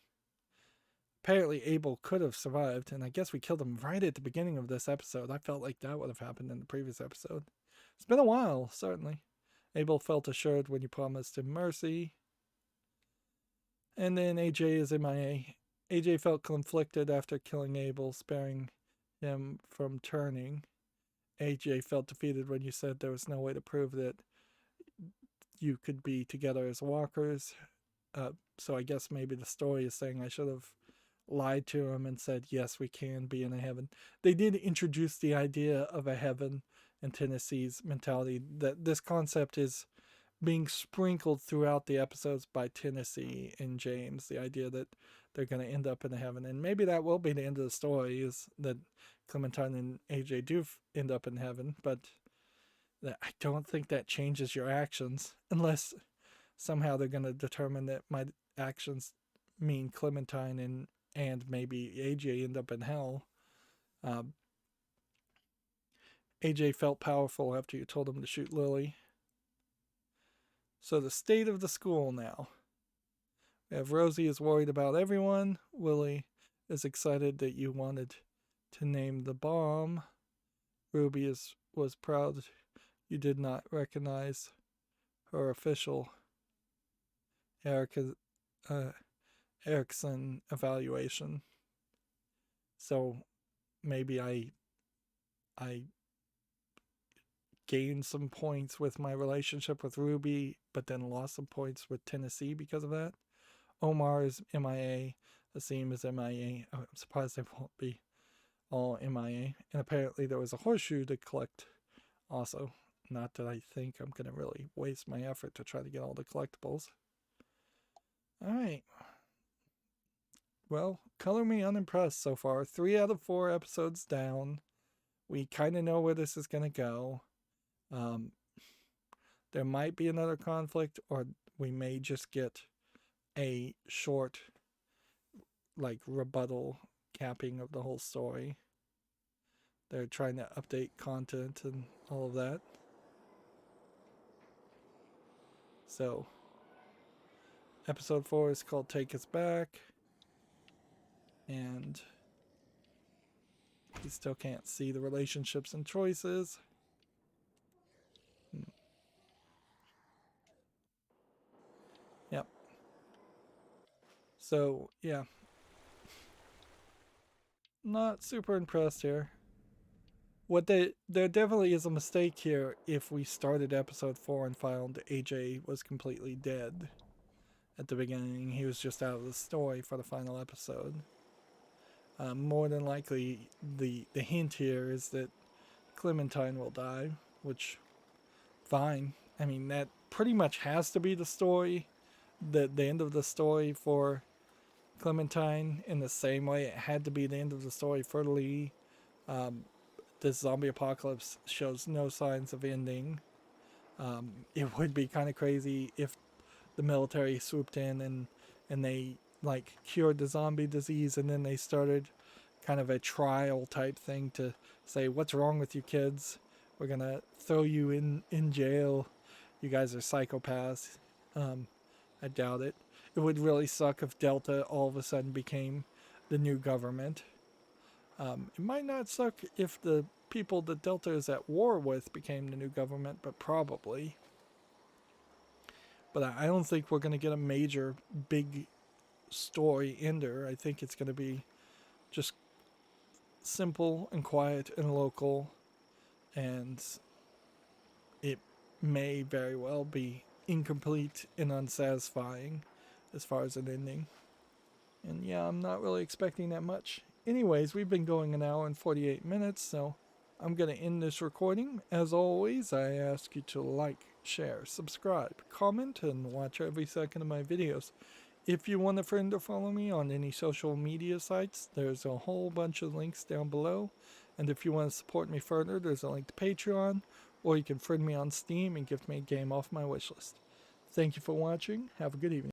Apparently Abel could have survived, and I guess we killed him right at the beginning of this episode. I felt like that would have happened in the previous episode. It's been a while, certainly. Abel felt assured when you promised him mercy. And then AJ is MIA. AJ felt conflicted after killing Abel, sparing him from turning. AJ felt defeated when you said there was no way to prove that you could be together as walkers. So I guess maybe the story is saying I should have lied to him and said, yes, we can be in a heaven. They did introduce the idea of a heaven in Tennessee's mentality, that this concept is being sprinkled throughout the episodes by Tennessee and James, the idea that they're going to end up in a heaven. And maybe that will be the end of the story, is that Clementine and AJ do end up in heaven, but I don't think that changes your actions, unless somehow they're going to determine that my actions mean Clementine and maybe AJ end up in hell. AJ felt powerful after you told him to shoot Lily. So the state of the school now. We have Rosie is worried about everyone. Willie is excited that you wanted to name the bomb. Ruby was proud you did not recognize her official Erickson evaluation. So maybe I gained some points with my relationship with Ruby, but then lost some points with Tennessee because of that. Omar is MIA. Asim is MIA. I'm surprised they won't be all MIA. And apparently there was a horseshoe to collect also. Not that I think I'm going to really waste my effort to try to get all the collectibles. Alright. Well, color me unimpressed so far. 3 out of 4 episodes down. We kind of know where this is going to go. There might be another conflict, or we may just get a short, like, rebuttal capping of the whole story. They're trying to update content and all of that. So, episode 4 is called Take Us Back. And you still can't see the relationships and choices. Yep. So, yeah. Not super impressed here. There definitely is a mistake here if we started episode 4 and found AJ was completely dead at the beginning. He was just out of the story for the final episode. More than likely, the hint here is that Clementine will die, which, fine. I mean, that pretty much has to be the story, the end of the story for Clementine, in the same way it had to be the end of the story for Lee. This zombie apocalypse shows no signs of ending. It would be kind of crazy if the military swooped in and they like cured the zombie disease, and then they started kind of a trial type thing to say, what's wrong with you kids? We're gonna throw you in jail. You guys are psychopaths. I doubt it. It would really suck if Delta all of a sudden became the new government. It might not suck if the people that Delta is at war with became the new government, but probably. But I don't think we're going to get a major, big story ender. I think it's going to be just simple and quiet and local, and it may very well be incomplete and unsatisfying as far as an ending. And yeah, I'm not really expecting that much. Anyways, we've been going an hour and 48 minutes, so I'm going to end this recording. As always, I ask you to like, share, subscribe, comment, and watch every second of my videos. If you want a friend to follow me on any social media sites, there's a whole bunch of links down below. And if you want to support me further, there's a link to Patreon, or you can friend me on Steam and give me a game off my wishlist. Thank you for watching. Have a good evening.